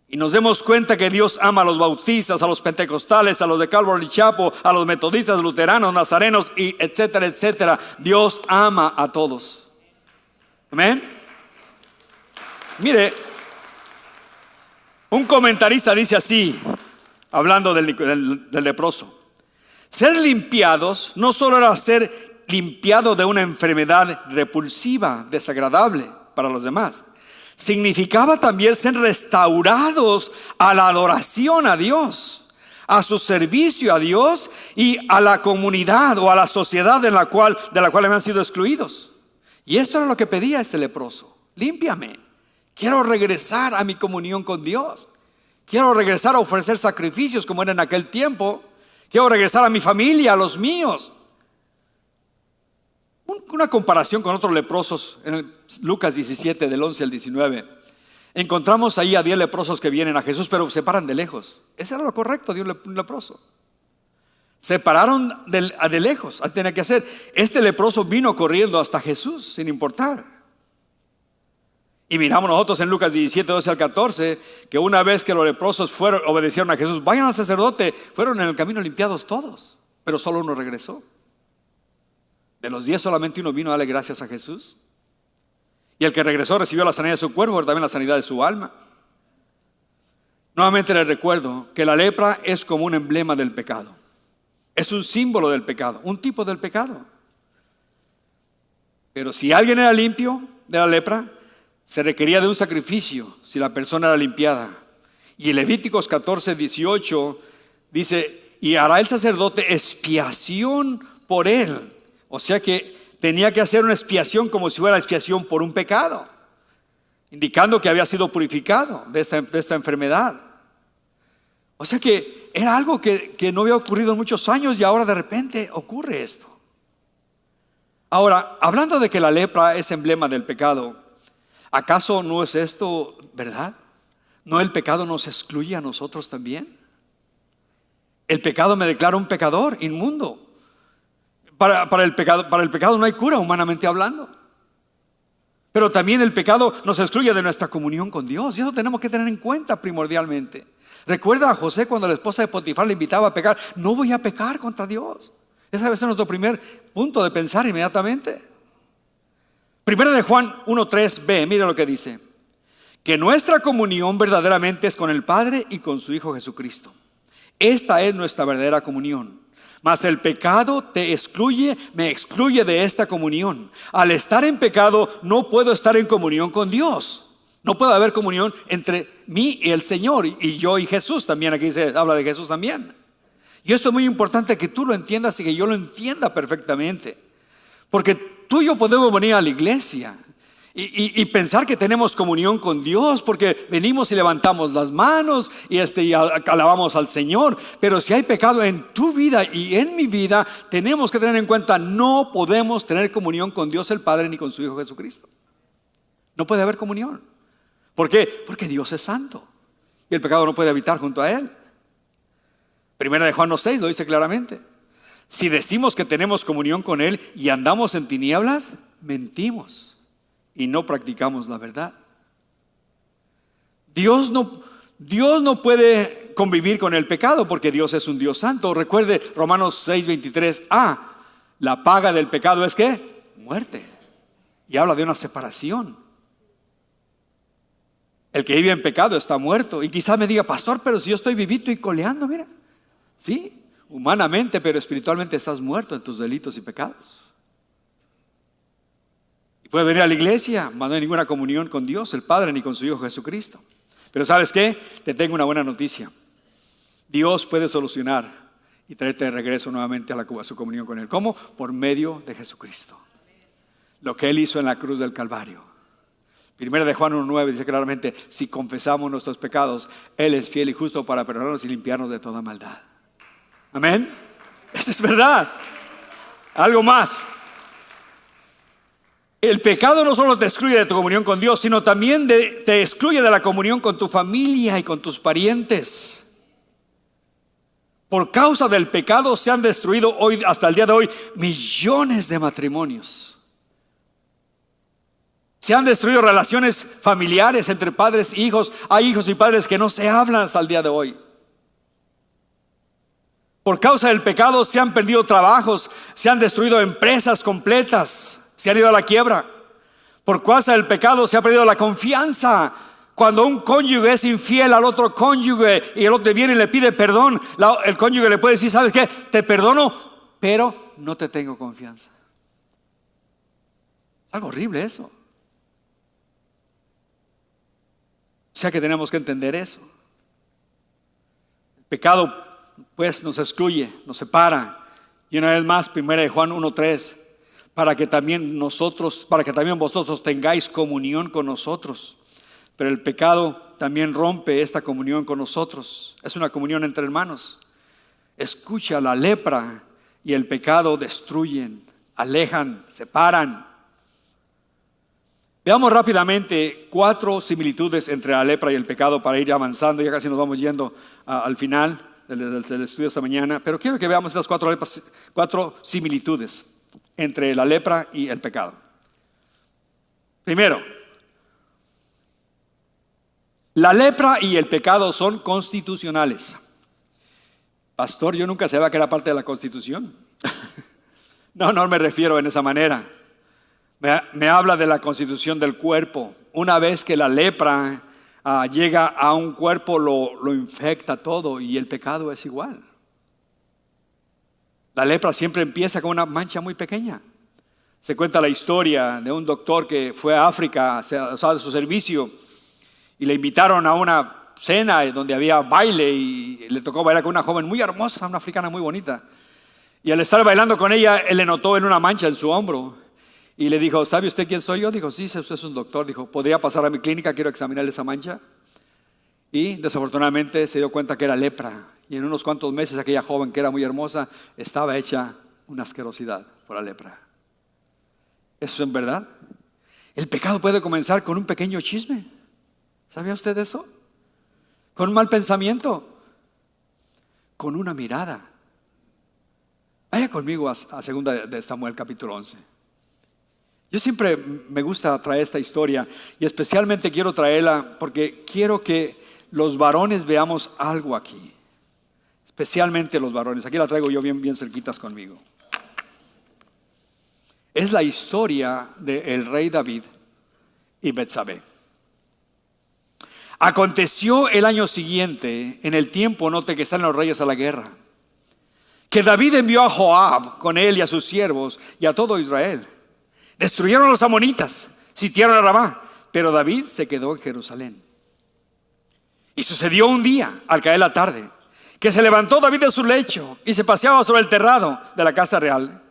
Y nos demos cuenta que Dios ama a los bautistas, a los pentecostales, a los de Calvary Chapel, a los metodistas, luteranos, nazarenos, y etcétera, etcétera. Dios ama a todos. Amén. Mire, un comentarista dice así, hablando del leproso: ser limpiados no solo era ser limpiado de una enfermedad repulsiva, desagradable para los demás. Significaba también ser restaurados a la adoración a Dios, a su servicio a Dios y a la comunidad o a la sociedad de la cual habían sido excluidos. Y esto era lo que pedía este leproso: límpiame, quiero regresar a mi comunión con Dios, quiero regresar a ofrecer sacrificios como era en aquel tiempo, quiero regresar a mi familia, a los míos. Una comparación con otros leprosos en Lucas 17 del 11 al 19. Encontramos ahí a 10 leprosos que vienen a Jesús, pero se paran de lejos. Eso era lo correcto de un leproso. Se pararon de lejos. Tenía que hacer. Este leproso vino corriendo hasta Jesús sin importar. Y miramos nosotros en Lucas 17, 12 al 14, que una vez que los leprosos obedecieron a Jesús, vayan al sacerdote, fueron en el camino limpiados todos, pero solo uno regresó. De los 10 solamente uno vino a darle gracias a Jesús. Y el que regresó recibió la sanidad de su cuerpo, pero también la sanidad de su alma. Nuevamente les recuerdo que la lepra es como un emblema del pecado. Es un símbolo del pecado, un tipo del pecado. Pero si alguien era limpio de la lepra, se requería de un sacrificio si la persona era limpiada. Y en Levíticos 14, 18 dice: y hará el sacerdote expiación por él. O sea que tenía que hacer una expiación como si fuera expiación por un pecado, indicando que había sido purificado de esta enfermedad. O sea que era algo que no había ocurrido en muchos años y ahora de repente ocurre esto. Ahora, hablando de que la lepra es emblema del pecado, ¿acaso no es esto verdad? ¿No el pecado nos excluye a nosotros también? El pecado me declara un pecador inmundo. Para el pecado no hay cura, humanamente hablando. Pero también el pecado nos excluye de nuestra comunión con Dios. Y eso tenemos que tener en cuenta primordialmente. Recuerda a José cuando la esposa de Potifar le invitaba a pecar: no voy a pecar contra Dios. Ese debe ser nuestro primer punto de pensar inmediatamente. Primera de Juan 1:3b, mira lo que dice: que nuestra comunión verdaderamente es con el Padre y con su Hijo Jesucristo. Esta es nuestra verdadera comunión. Mas el pecado te excluye, me excluye de esta comunión. Al estar en pecado no puedo estar en comunión con Dios. No puede haber comunión entre mí y el Señor, y yo y Jesús también. Aquí se habla de Jesús también. Y esto es muy importante que tú lo entiendas y que yo lo entienda perfectamente. Porque tú y yo podemos venir a la iglesia Y pensar que tenemos comunión con Dios porque venimos y levantamos las manos y alabamos al Señor. Pero si hay pecado en tu vida y en mi vida, tenemos que tener en cuenta: no podemos tener comunión con Dios el Padre ni con su Hijo Jesucristo. No puede haber comunión. ¿Por qué? Porque Dios es santo y el pecado no puede habitar junto a Él. Primera de Juan 1:6 lo dice claramente: si decimos que tenemos comunión con Él y andamos en tinieblas, mentimos y no practicamos la verdad. Dios no puede convivir con el pecado porque Dios es un Dios santo. Recuerde Romanos 6:23. La paga del pecado es ¿qué? Muerte. Y habla de una separación. El que vive en pecado está muerto. Y quizás me diga: pastor, pero si yo estoy vivito y coleando, mira. Sí, humanamente, pero espiritualmente estás muerto en tus delitos y pecados. Puedes venir a la iglesia, mas no hay ninguna comunión con Dios el Padre ni con su Hijo Jesucristo. Pero ¿sabes qué? Te tengo una buena noticia. Dios puede solucionar y traerte de regreso nuevamente a su comunión con Él. ¿Cómo? Por medio de Jesucristo. Lo que Él hizo en la cruz del Calvario. Primera de Juan 1:9 dice claramente: si confesamos nuestros pecados, Él es fiel y justo para perdonarnos y limpiarnos de toda maldad. Amén. Eso es verdad. Algo más. El pecado no solo te excluye de tu comunión con Dios, sino también te excluye de la comunión con tu familia y con tus parientes. Por causa del pecado se han destruido hoy, hasta el día de hoy, millones de matrimonios. Se han destruido relaciones familiares entre padres e hijos. Hay hijos y padres que no se hablan hasta el día de hoy. Por causa del pecado se han perdido trabajos, se han destruido empresas completas. Se han ido a la quiebra. Por causa del pecado se ha perdido la confianza. Cuando un cónyuge es infiel al otro cónyuge y el otro viene y le pide perdón, el cónyuge le puede decir: ¿sabes qué? Te perdono, pero no te tengo confianza. Es algo horrible eso. O sea que tenemos que entender eso. El pecado pues nos excluye, nos separa. Y una vez más, 1 Juan 1:3: para que también vosotros tengáis comunión con nosotros. Pero el pecado también rompe esta comunión con nosotros. Es una comunión entre hermanos. Escucha, la lepra y el pecado destruyen, alejan, separan. Veamos rápidamente 4 similitudes entre la lepra y el pecado para ir avanzando. Ya casi nos vamos yendo al final del estudio esta mañana. Pero quiero que veamos estas 4 similitudes entre la lepra y el pecado. Primero, la lepra y el pecado son constitucionales. Pastor, yo nunca sabía que era parte de la Constitución. No me refiero en esa manera. Me habla de la constitución del cuerpo. Una vez que la lepra llega a un cuerpo, lo infecta todo, y el pecado es igual. La lepra siempre empieza con una mancha muy pequeña. Se cuenta la historia de un doctor que fue a África de su servicio y le invitaron a una cena donde había baile y le tocó bailar con una joven muy hermosa, una africana muy bonita. Y al estar bailando con ella, él le notó en una mancha en su hombro y le dijo: ¿sabe usted quién soy yo? Dijo: sí, usted es un doctor. Dijo: ¿podría pasar a mi clínica? Quiero examinar esa mancha. Y desafortunadamente se dio cuenta que era lepra. Y en unos cuantos meses aquella joven, que era muy hermosa, estaba hecha una asquerosidad por la lepra. ¿Eso es verdad? El pecado puede comenzar con un pequeño chisme. ¿Sabía usted eso? Con un mal pensamiento, con una mirada. Vaya conmigo a 2 de Samuel capítulo 11. Yo siempre me gusta traer esta historia y especialmente quiero traerla porque quiero que los varones veamos algo aquí. Especialmente los varones. Aquí la traigo yo bien cerquitas conmigo. Es la historia del rey David y Betsabé. Aconteció el año siguiente, en el tiempo, note que salen los reyes a la guerra, que David envió a Joab con él y a sus siervos y a todo Israel. Destruyeron a los amonitas, sitiaron a Ramá, pero David se quedó en Jerusalén. Y sucedió un día, al caer la tarde, que se levantó David de su lecho y se paseaba sobre el terrado de la casa real,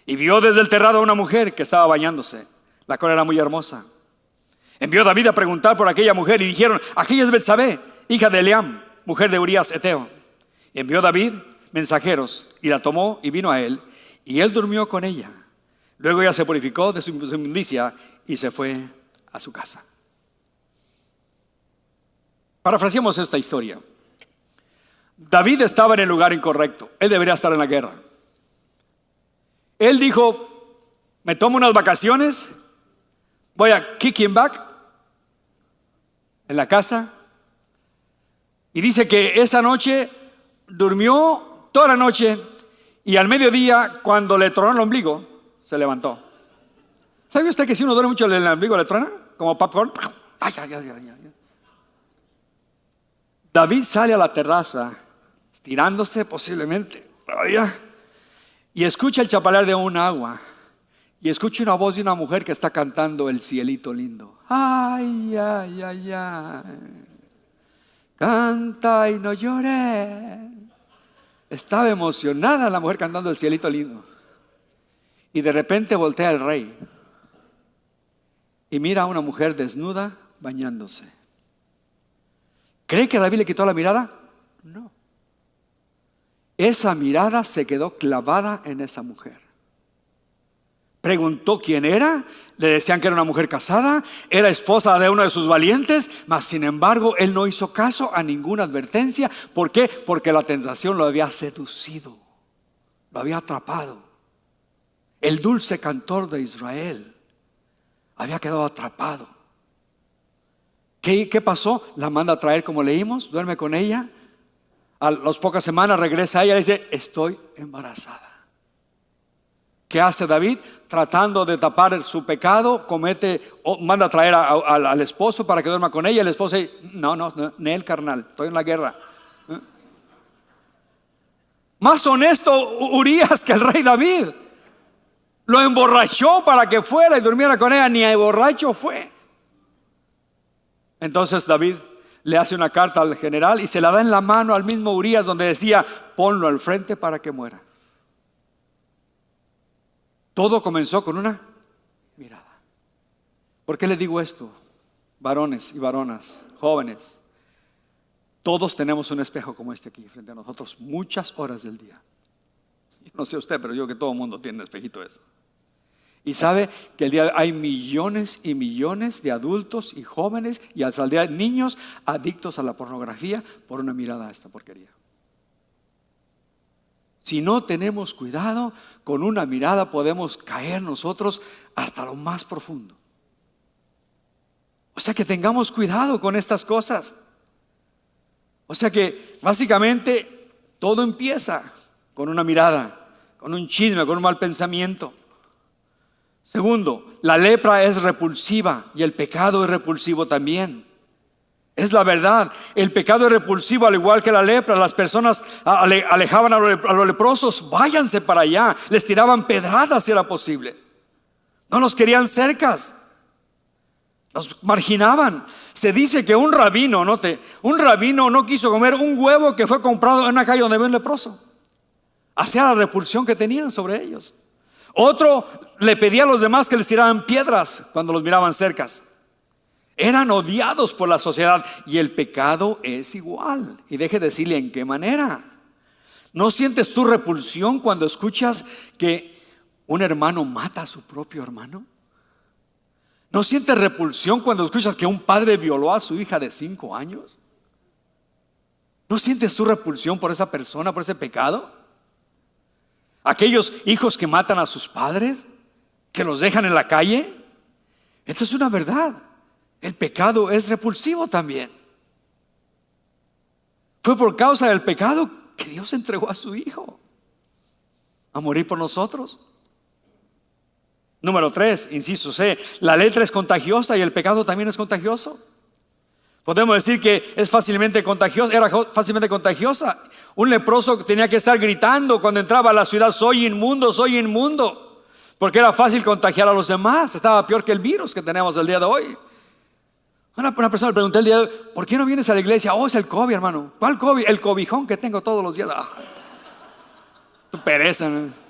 y vio desde el terrado a una mujer que estaba bañándose, la cual era muy hermosa. Envió David a preguntar por aquella mujer y dijeron: aquella es Betsabé, hija de Eliam, mujer de Urías Eteo. Y envió David mensajeros y la tomó y vino a él, y él durmió con ella. Luego ella se purificó de su inmundicia y se fue a su casa. Parafraseamos esta historia. David estaba en el lugar incorrecto. Él debería estar en la guerra. Él dijo: me tomo unas vacaciones, voy a kicking back en la casa. Y dice que esa noche durmió toda la noche, y al mediodía, cuando le tronó el ombligo, se levantó. ¿Sabe usted que si uno duerme mucho el ombligo le trona? Como popcorn. Ay, ay, ay, ay, ay. David sale a la terraza, estirándose posiblemente, y escucha el chapalear de un agua, y escucha una voz de una mujer que está cantando El cielito lindo. Ay, ay, ay, ay. Canta y no llores. Estaba emocionada la mujer cantando El cielito lindo. Y de repente voltea el rey y mira a una mujer desnuda bañándose. ¿Cree que David le quitó la mirada? No. Esa mirada se quedó clavada en esa mujer. Preguntó quién era. Le decían que era una mujer casada, era esposa de uno de sus valientes, mas sin embargo él no hizo caso a ninguna advertencia. ¿Por qué? Porque la tentación lo había seducido, lo había atrapado. El dulce cantor de Israel había quedado atrapado. ¿Qué pasó? La manda a traer, como leímos, duerme con ella. A las pocas semanas regresa a ella y le dice: estoy embarazada. ¿Qué hace David? Tratando de tapar su pecado, manda a traer al esposo para que duerma con ella. El esposo dice: no, el carnal, estoy en la guerra. Más honesto Urías que el rey David. Lo emborrachó para que fuera y durmiera con ella. Ni a borracho fue. Entonces David le hace una carta al general y se la da en la mano al mismo Urías, donde decía: ponlo al frente para que muera. Todo comenzó con una mirada. ¿Por qué le digo esto? Varones y varonas, jóvenes, todos tenemos un espejo como este aquí frente a nosotros muchas horas del día. No sé usted, pero yo que todo el mundo tiene un espejito de eso. Y sabe que el día de hoy hay millones y millones de adultos y jóvenes y al día niños adictos a la pornografía por una mirada a esta porquería. Si no tenemos cuidado, con una mirada podemos caer nosotros hasta lo más profundo. O sea que tengamos cuidado con estas cosas. O sea que básicamente todo empieza con una mirada, con un chisme, con un mal pensamiento. Segundo, la lepra es repulsiva y el pecado es repulsivo también. Es la verdad. El pecado es repulsivo al igual que la lepra. Las personas alejaban a los leprosos: váyanse para allá. Les tiraban pedradas si era posible. No los querían cercas. Los marginaban. Se dice que un rabino no quiso comer un huevo que fue comprado en una calle donde había un leproso. Hacía la repulsión que tenían sobre ellos. Otro le pedía a los demás que les tiraran piedras cuando los miraban cercas. Eran odiados por la sociedad. Y el pecado es igual. Y deje decirle en qué manera. ¿No sientes tu repulsión cuando escuchas que un hermano mata a su propio hermano? ¿No sientes repulsión cuando escuchas que un padre violó a su hija de 5 años? ¿No sientes tu repulsión por esa persona, por ese pecado? Aquellos hijos que matan a sus padres, que los dejan en la calle. Esto es una verdad. El pecado es repulsivo también. Fue por causa del pecado que Dios entregó a su Hijo a morir por nosotros. Número 3, inciso C, la letra es contagiosa y el pecado también es contagioso. Podemos decir que es fácilmente contagiosa, era fácilmente contagiosa. Un leproso tenía que estar gritando cuando entraba a la ciudad: soy inmundo, soy inmundo. Porque era fácil contagiar a los demás. Estaba peor que el virus que tenemos el día de hoy. Una persona le pregunté el día de hoy: ¿por qué no vienes a la iglesia? Oh, es el COVID, hermano. ¿Cuál COVID? El cobijón que tengo todos los días. Tu pereza, ¿no?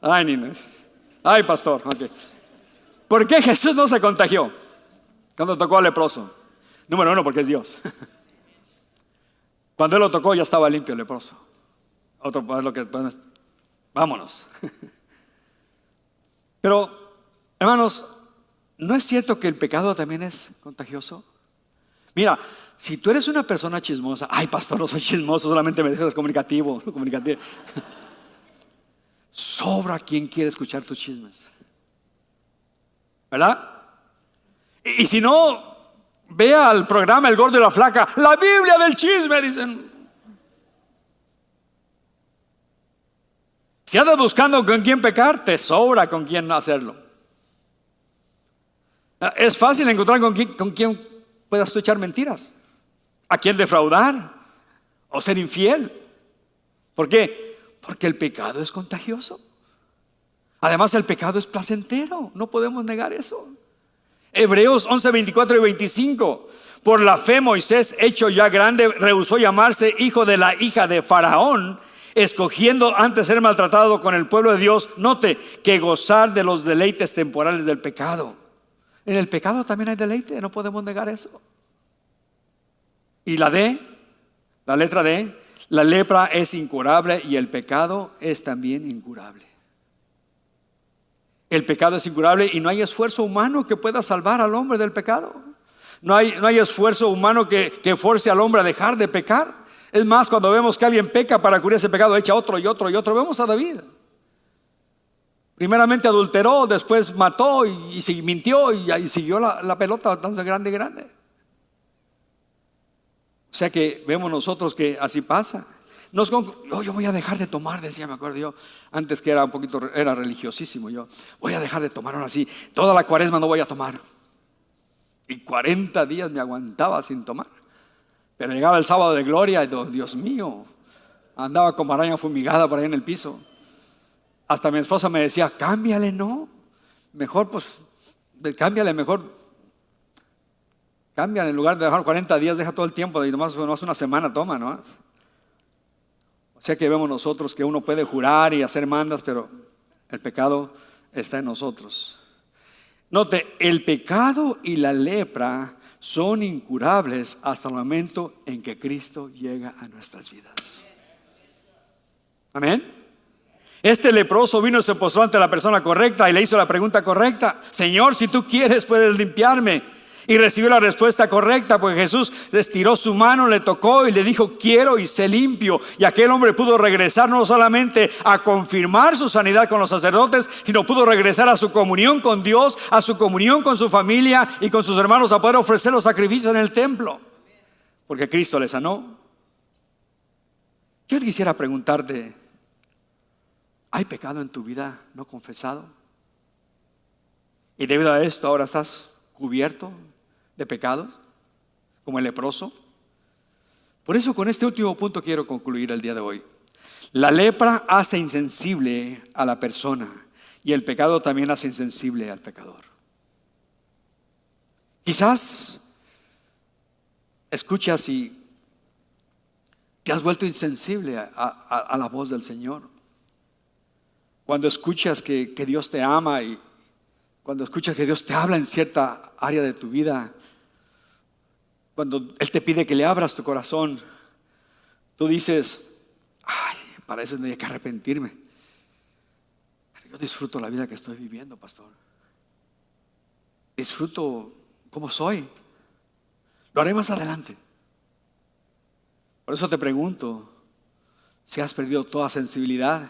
Ay, niños. Ay, pastor. Okay. ¿Por qué Jesús no se contagió cuando tocó al leproso? Número uno, porque es Dios. Cuando Él lo tocó ya estaba limpio el leproso. Otro, pues, lo que, pues, vámonos. Pero, hermanos, ¿no es cierto que el pecado también es contagioso? Mira, si tú eres una persona chismosa, ay, pastor, no soy chismoso, solamente me dejas comunicativo. Sobra quien quiere escuchar tus chismes, ¿verdad? Y si no, vea al programa El Gordo y la Flaca, la Biblia del chisme, dicen. Si andas buscando con quién pecar, te sobra con quién no hacerlo. Es fácil encontrar con quién puedas tú echar mentiras, a quién defraudar o ser infiel. ¿Por qué? Porque el pecado es contagioso. Además, el pecado es placentero, no podemos negar eso. Hebreos 11, 24 y 25. Por la fe Moisés, hecho ya grande, rehusó llamarse hijo de la hija de Faraón, escogiendo antes ser maltratado con el pueblo de Dios. Note que gozar de los deleites temporales del pecado. En el pecado también hay deleite, no podemos negar eso. Y la letra D, la lepra es incurable y el pecado es también incurable. El pecado es incurable y no hay esfuerzo humano que pueda salvar al hombre del pecado. No hay esfuerzo humano que force al hombre a dejar de pecar. Es más, cuando vemos que alguien peca para cubrir ese pecado, echa otro y otro y otro. Vemos a David. Primeramente adulteró, después mató y mintió y siguió la pelota tan grande y grande. O sea que vemos nosotros que así pasa. Yo voy a dejar de tomar, decía, me acuerdo yo, antes que era religiosísimo, yo voy a dejar de tomar ahora sí, toda la cuaresma no voy a tomar. Y 40 días me aguantaba sin tomar. Pero llegaba el sábado de gloria y Dios mío, andaba como araña fumigada por ahí en el piso. Hasta mi esposa me decía, cámbiale, no, mejor pues, cámbiale, en lugar de dejar 40 días, deja todo el tiempo, y nomás una semana toma, nomás. O sea que vemos nosotros que uno puede jurar y hacer mandas, pero el pecado está en nosotros. Note, el pecado y la lepra son incurables hasta el momento en que Cristo llega a nuestras vidas. Amén. Este leproso vino y se postró ante la persona correcta y le hizo la pregunta correcta: Señor, si tú quieres puedes limpiarme. Y recibió la respuesta correcta, porque Jesús estiró su mano, le tocó y le dijo, quiero, y sé limpio. Y aquel hombre pudo regresar no solamente a confirmar su sanidad con los sacerdotes, sino pudo regresar a su comunión con Dios, a su comunión con su familia y con sus hermanos, a poder ofrecer los sacrificios en el templo, porque Cristo le sanó. Yo quisiera preguntarte, ¿hay pecado en tu vida no confesado? Y debido a esto ahora estás cubierto de pecados, como el leproso. Por eso con este último punto quiero concluir el día de hoy. La lepra hace insensible a la persona y el pecado también hace insensible al pecador. Quizás escuchas y te has vuelto insensible a la voz del Señor. Cuando escuchas que Dios te ama y cuando escuchas que Dios te habla en cierta área de tu vida, cuando Él te pide que le abras tu corazón, tú dices, ay, para eso no hay que arrepentirme. Pero yo disfruto la vida que estoy viviendo, pastor. Disfruto como soy. Lo haré más adelante. Por eso te pregunto, si has perdido toda sensibilidad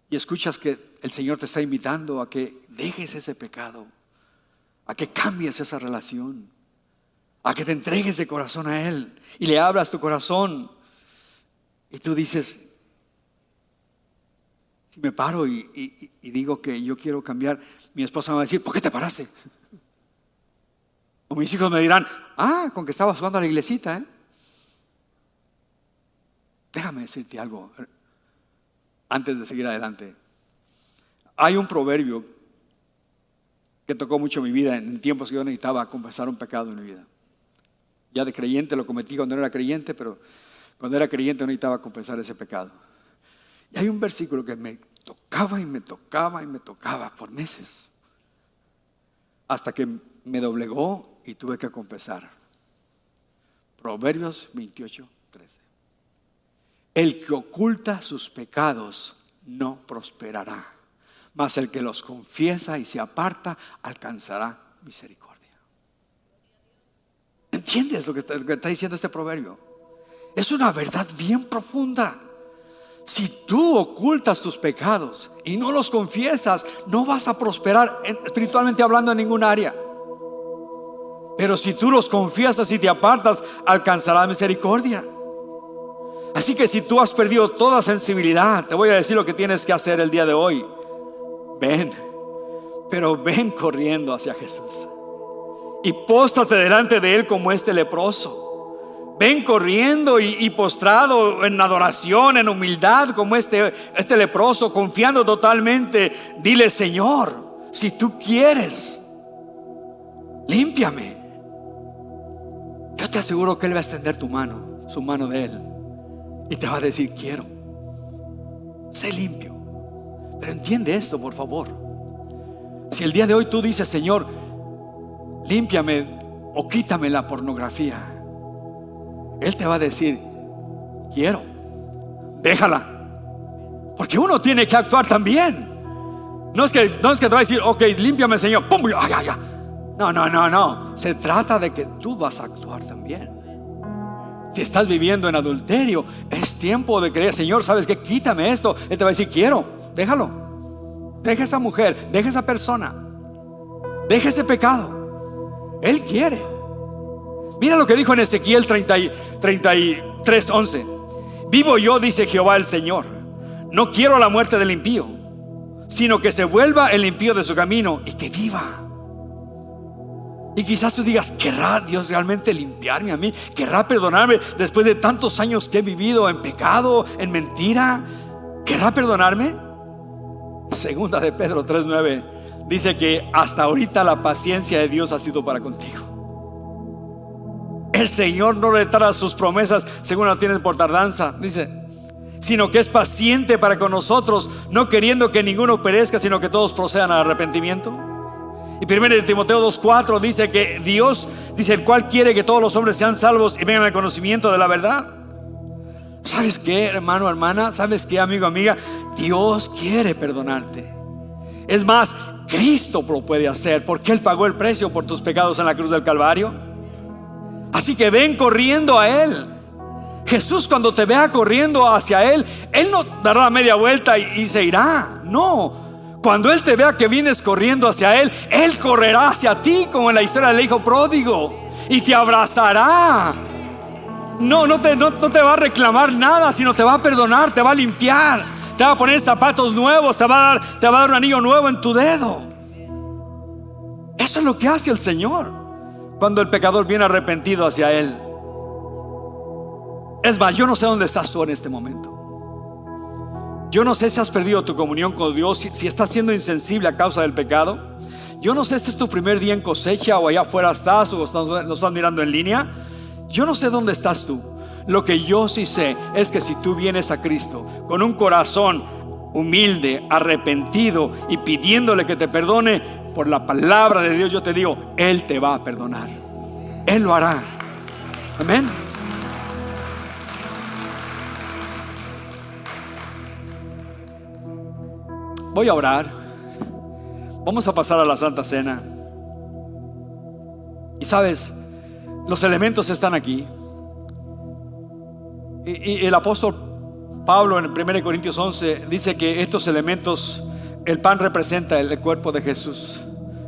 y escuchas que el Señor te está invitando a que dejes ese pecado, a que cambies esa relación, a que te entregues de corazón a Él y le abras tu corazón. Y tú dices, si me paro y digo que yo quiero cambiar, mi esposa me va a decir, ¿por qué te paraste? O mis hijos me dirán, con que estabas jugando a la iglesita, Déjame decirte algo antes de seguir adelante. Hay un proverbio que tocó mucho mi vida en tiempos que yo necesitaba confesar un pecado en mi vida. Ya de creyente lo cometí cuando no era creyente, pero cuando era creyente necesitaba confesar ese pecado. Y hay un versículo que me tocaba tocaba y me tocaba y me tocaba por meses, hasta que me doblegó y tuve que confesar. Proverbios 28:13. El que oculta sus pecados no prosperará, mas el que los confiesa y se aparta alcanzará misericordia. ¿Entiendes lo que está diciendo este proverbio? Es una verdad bien profunda. Si tú ocultas tus pecados y no los confiesas, no vas a prosperar espiritualmente hablando en ningún área. Pero si tú los confiesas y te apartas, alcanzarás misericordia. Así que si tú has perdido toda sensibilidad, te voy a decir lo que tienes que hacer el día de hoy. Ven, pero ven corriendo hacia Jesús y póstrate delante de Él como este leproso. Ven corriendo y postrado en adoración, en humildad, como este leproso, confiando totalmente. Dile: Señor, si tú quieres, límpiame. Yo te aseguro que Él va a extender tu mano, su mano de Él, y te va a decir: quiero, sé limpio. Pero entiende esto, por favor. Si el día de hoy tú dices: Señor, límpiame o quítame la pornografía, Él te va a decir: quiero, déjala. Porque uno tiene que actuar también. No es que te va a decir: ok, límpiame, Señor, pum, ya. No. Se trata de que tú vas a actuar también. Si estás viviendo en adulterio, es tiempo de creer: Señor, ¿sabes qué? Quítame esto. Él te va a decir: quiero, déjalo. Deja esa mujer, deja esa persona, deja ese pecado. Él quiere. Mira lo que dijo en Ezequiel 33:11. Vivo yo, dice Jehová el Señor, no quiero la muerte del impío, sino que se vuelva el impío de su camino y que viva. Y quizás tú digas: ¿querrá Dios realmente limpiarme a mí? ¿Querrá perdonarme después de tantos años que he vivido en pecado, en mentira? ¿Querrá perdonarme? Segunda de Pedro 3:9 dice que hasta ahorita la paciencia de Dios ha sido para contigo. El Señor no retarda sus promesas según las tienen por tardanza, dice, sino que es paciente para con nosotros, no queriendo que ninguno perezca, sino que todos procedan al arrepentimiento. Y 1 Timoteo 2:4 dice que Dios, dice, el cual quiere que todos los hombres sean salvos y vengan al conocimiento de la verdad. ¿Sabes qué, hermano, hermana? ¿Sabes qué, amigo, amiga? Dios quiere perdonarte. Es más, Cristo lo puede hacer, porque Él pagó el precio por tus pecados en la cruz del Calvario. Así que ven corriendo a Él. Jesús, cuando te vea corriendo hacia Él, Él no dará la media vuelta y se irá. No, cuando Él te vea que vienes corriendo hacia Él, Él correrá hacia ti, como en la historia del hijo pródigo, y te abrazará. No te va a reclamar nada, sino te va a perdonar, te va a limpiar, te va a poner zapatos nuevos, te va a dar un anillo nuevo en tu dedo. Eso es lo que hace el Señor cuando el pecador viene arrepentido hacia Él. Es más, yo no sé dónde estás tú en este momento. Yo no sé si has perdido tu comunión con Dios, si estás siendo insensible a causa del pecado. Yo no sé si es tu primer día en cosecha, o allá afuera estás, o lo estás mirando en línea. Yo no sé dónde estás tú. Lo que yo sí sé es que si tú vienes a Cristo con un corazón humilde, arrepentido y pidiéndole que te perdone, por la palabra de Dios yo te digo, Él te va a perdonar. Él lo hará. Amén. Voy a orar. Vamos a pasar a la Santa Cena. Y sabes, los elementos están aquí. Y el apóstol Pablo en 1 Corintios 11 dice que estos elementos, el pan representa el cuerpo de Jesús,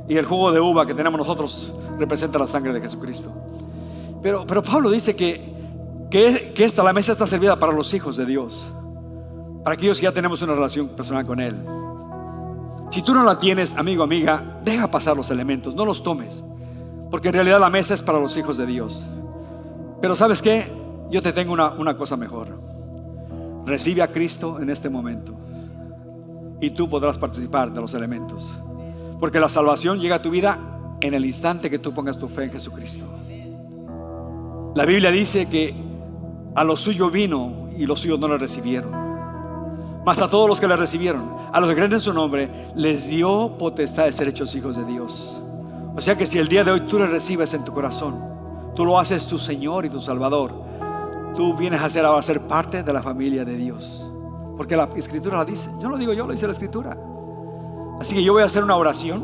y el jugo de uva que tenemos nosotros representa la sangre de Jesucristo. Pero Pablo dice que la mesa está servida para los hijos de Dios, para aquellos que ya tenemos una relación personal con Él. Si tú no la tienes, amigo, amiga, deja pasar los elementos, no los tomes, porque en realidad la mesa es para los hijos de Dios. Pero ¿sabes qué? Yo te tengo una cosa mejor. Recibe a Cristo en este momento y tú podrás participar de los elementos, porque la salvación llega a tu vida en el instante que tú pongas tu fe en Jesucristo. La Biblia dice que a lo suyo vino y los suyos no lo recibieron, Mas a todos los que le recibieron, a los que creen en su nombre, les dio potestad de ser hechos hijos de Dios. O sea que si el día de hoy tú le recibes en tu corazón, tú lo haces tu Señor y tu Salvador, tú vienes a ser parte de la familia de Dios, porque la Escritura la dice. Yo no lo digo yo, lo dice la Escritura. Así que yo voy a hacer una oración.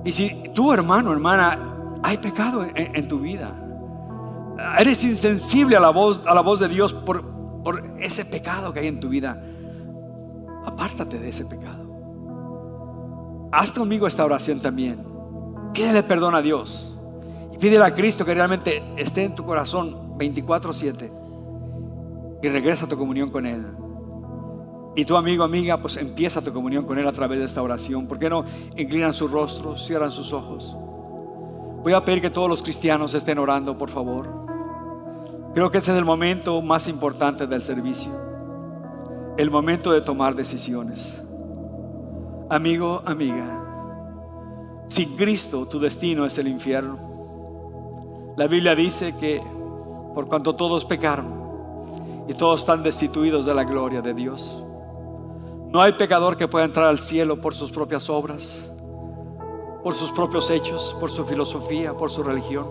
Y si tú, hermano, hermana, hay pecado en tu vida, eres insensible a la voz de Dios por ese pecado que hay en tu vida, apártate de ese pecado. Haz conmigo esta oración también. Pídele perdón a Dios y pídele a Cristo que realmente esté en tu corazón 24/7, y regresa a tu comunión con Él. Y tu amigo, amiga, pues empieza tu comunión con Él a través de esta oración. ¿Por qué no inclinan sus rostros, cierran sus ojos? Voy a pedir que todos los cristianos estén orando, por favor. Creo que ese es el momento más importante del servicio, el momento de tomar decisiones. Amigo, amiga, sin Cristo tu destino es el infierno. La Biblia dice que por cuanto todos pecaron y todos están destituidos de la gloria de Dios, no hay pecador que pueda entrar al cielo por sus propias obras, por sus propios hechos, por su filosofía, por su religión.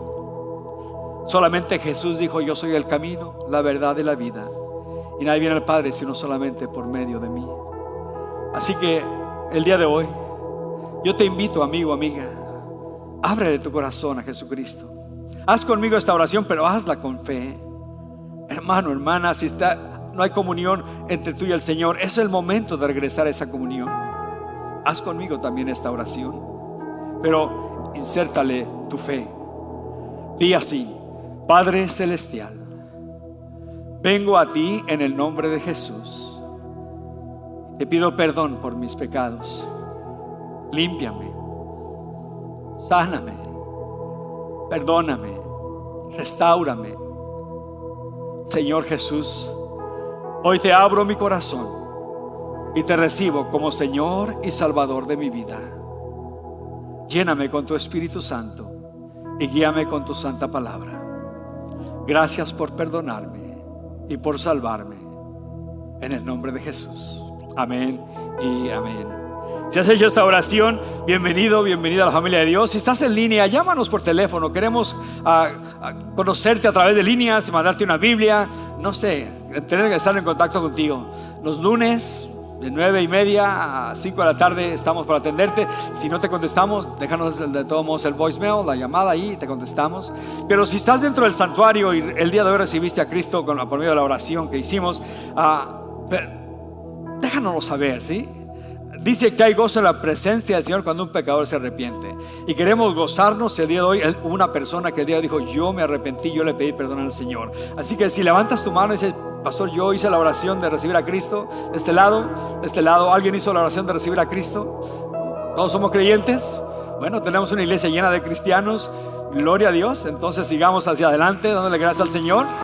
Solamente Jesús dijo: yo soy el camino, la verdad y la vida, y nadie viene al Padre sino solamente por medio de mí. Así que el día de hoy yo te invito, amigo, amiga, ábrele tu corazón a Jesucristo. Haz conmigo esta oración, pero hazla con fe. Hermano, hermana, si no hay comunión entre tú y el Señor, es el momento de regresar a esa comunión. Haz conmigo también esta oración, pero insértale tu fe. Di así: Padre Celestial, vengo a ti en el nombre de Jesús. Te pido perdón por mis pecados. Límpiame, sáname, perdóname, restáurame. Señor Jesús, hoy te abro mi corazón y te recibo como Señor y Salvador de mi vida. Lléname con tu Espíritu Santo y guíame con tu santa palabra. Gracias por perdonarme y por salvarme, en el nombre de Jesús. Amén y amén. Si has hecho esta oración, bienvenido, bienvenida a la familia de Dios. Si estás en línea, llámanos por teléfono. Queremos conocerte a través de líneas, mandarte una Biblia, no sé, tener que estar en contacto contigo. Los lunes de 9:30 a 5 de la tarde estamos para atenderte. Si no te contestamos, déjanos de todos modos el voicemail, la llamada ahí, y te contestamos. Pero si estás dentro del santuario y el día de hoy recibiste a Cristo por medio de la oración que hicimos, déjanoslo saber, ¿sí? Dice que hay gozo en la presencia del Señor cuando un pecador se arrepiente. Y queremos gozarnos. El día de hoy una persona que el día de hoy dijo: yo me arrepentí, yo le pedí perdón al Señor. Así que si levantas tu mano y dices: pastor, yo hice la oración de recibir a Cristo. De este lado, ¿alguien hizo la oración de recibir a Cristo? ¿Todos somos creyentes? Bueno, tenemos una iglesia llena de cristianos. Gloria a Dios. Entonces sigamos hacia adelante, dándole gracias al Señor.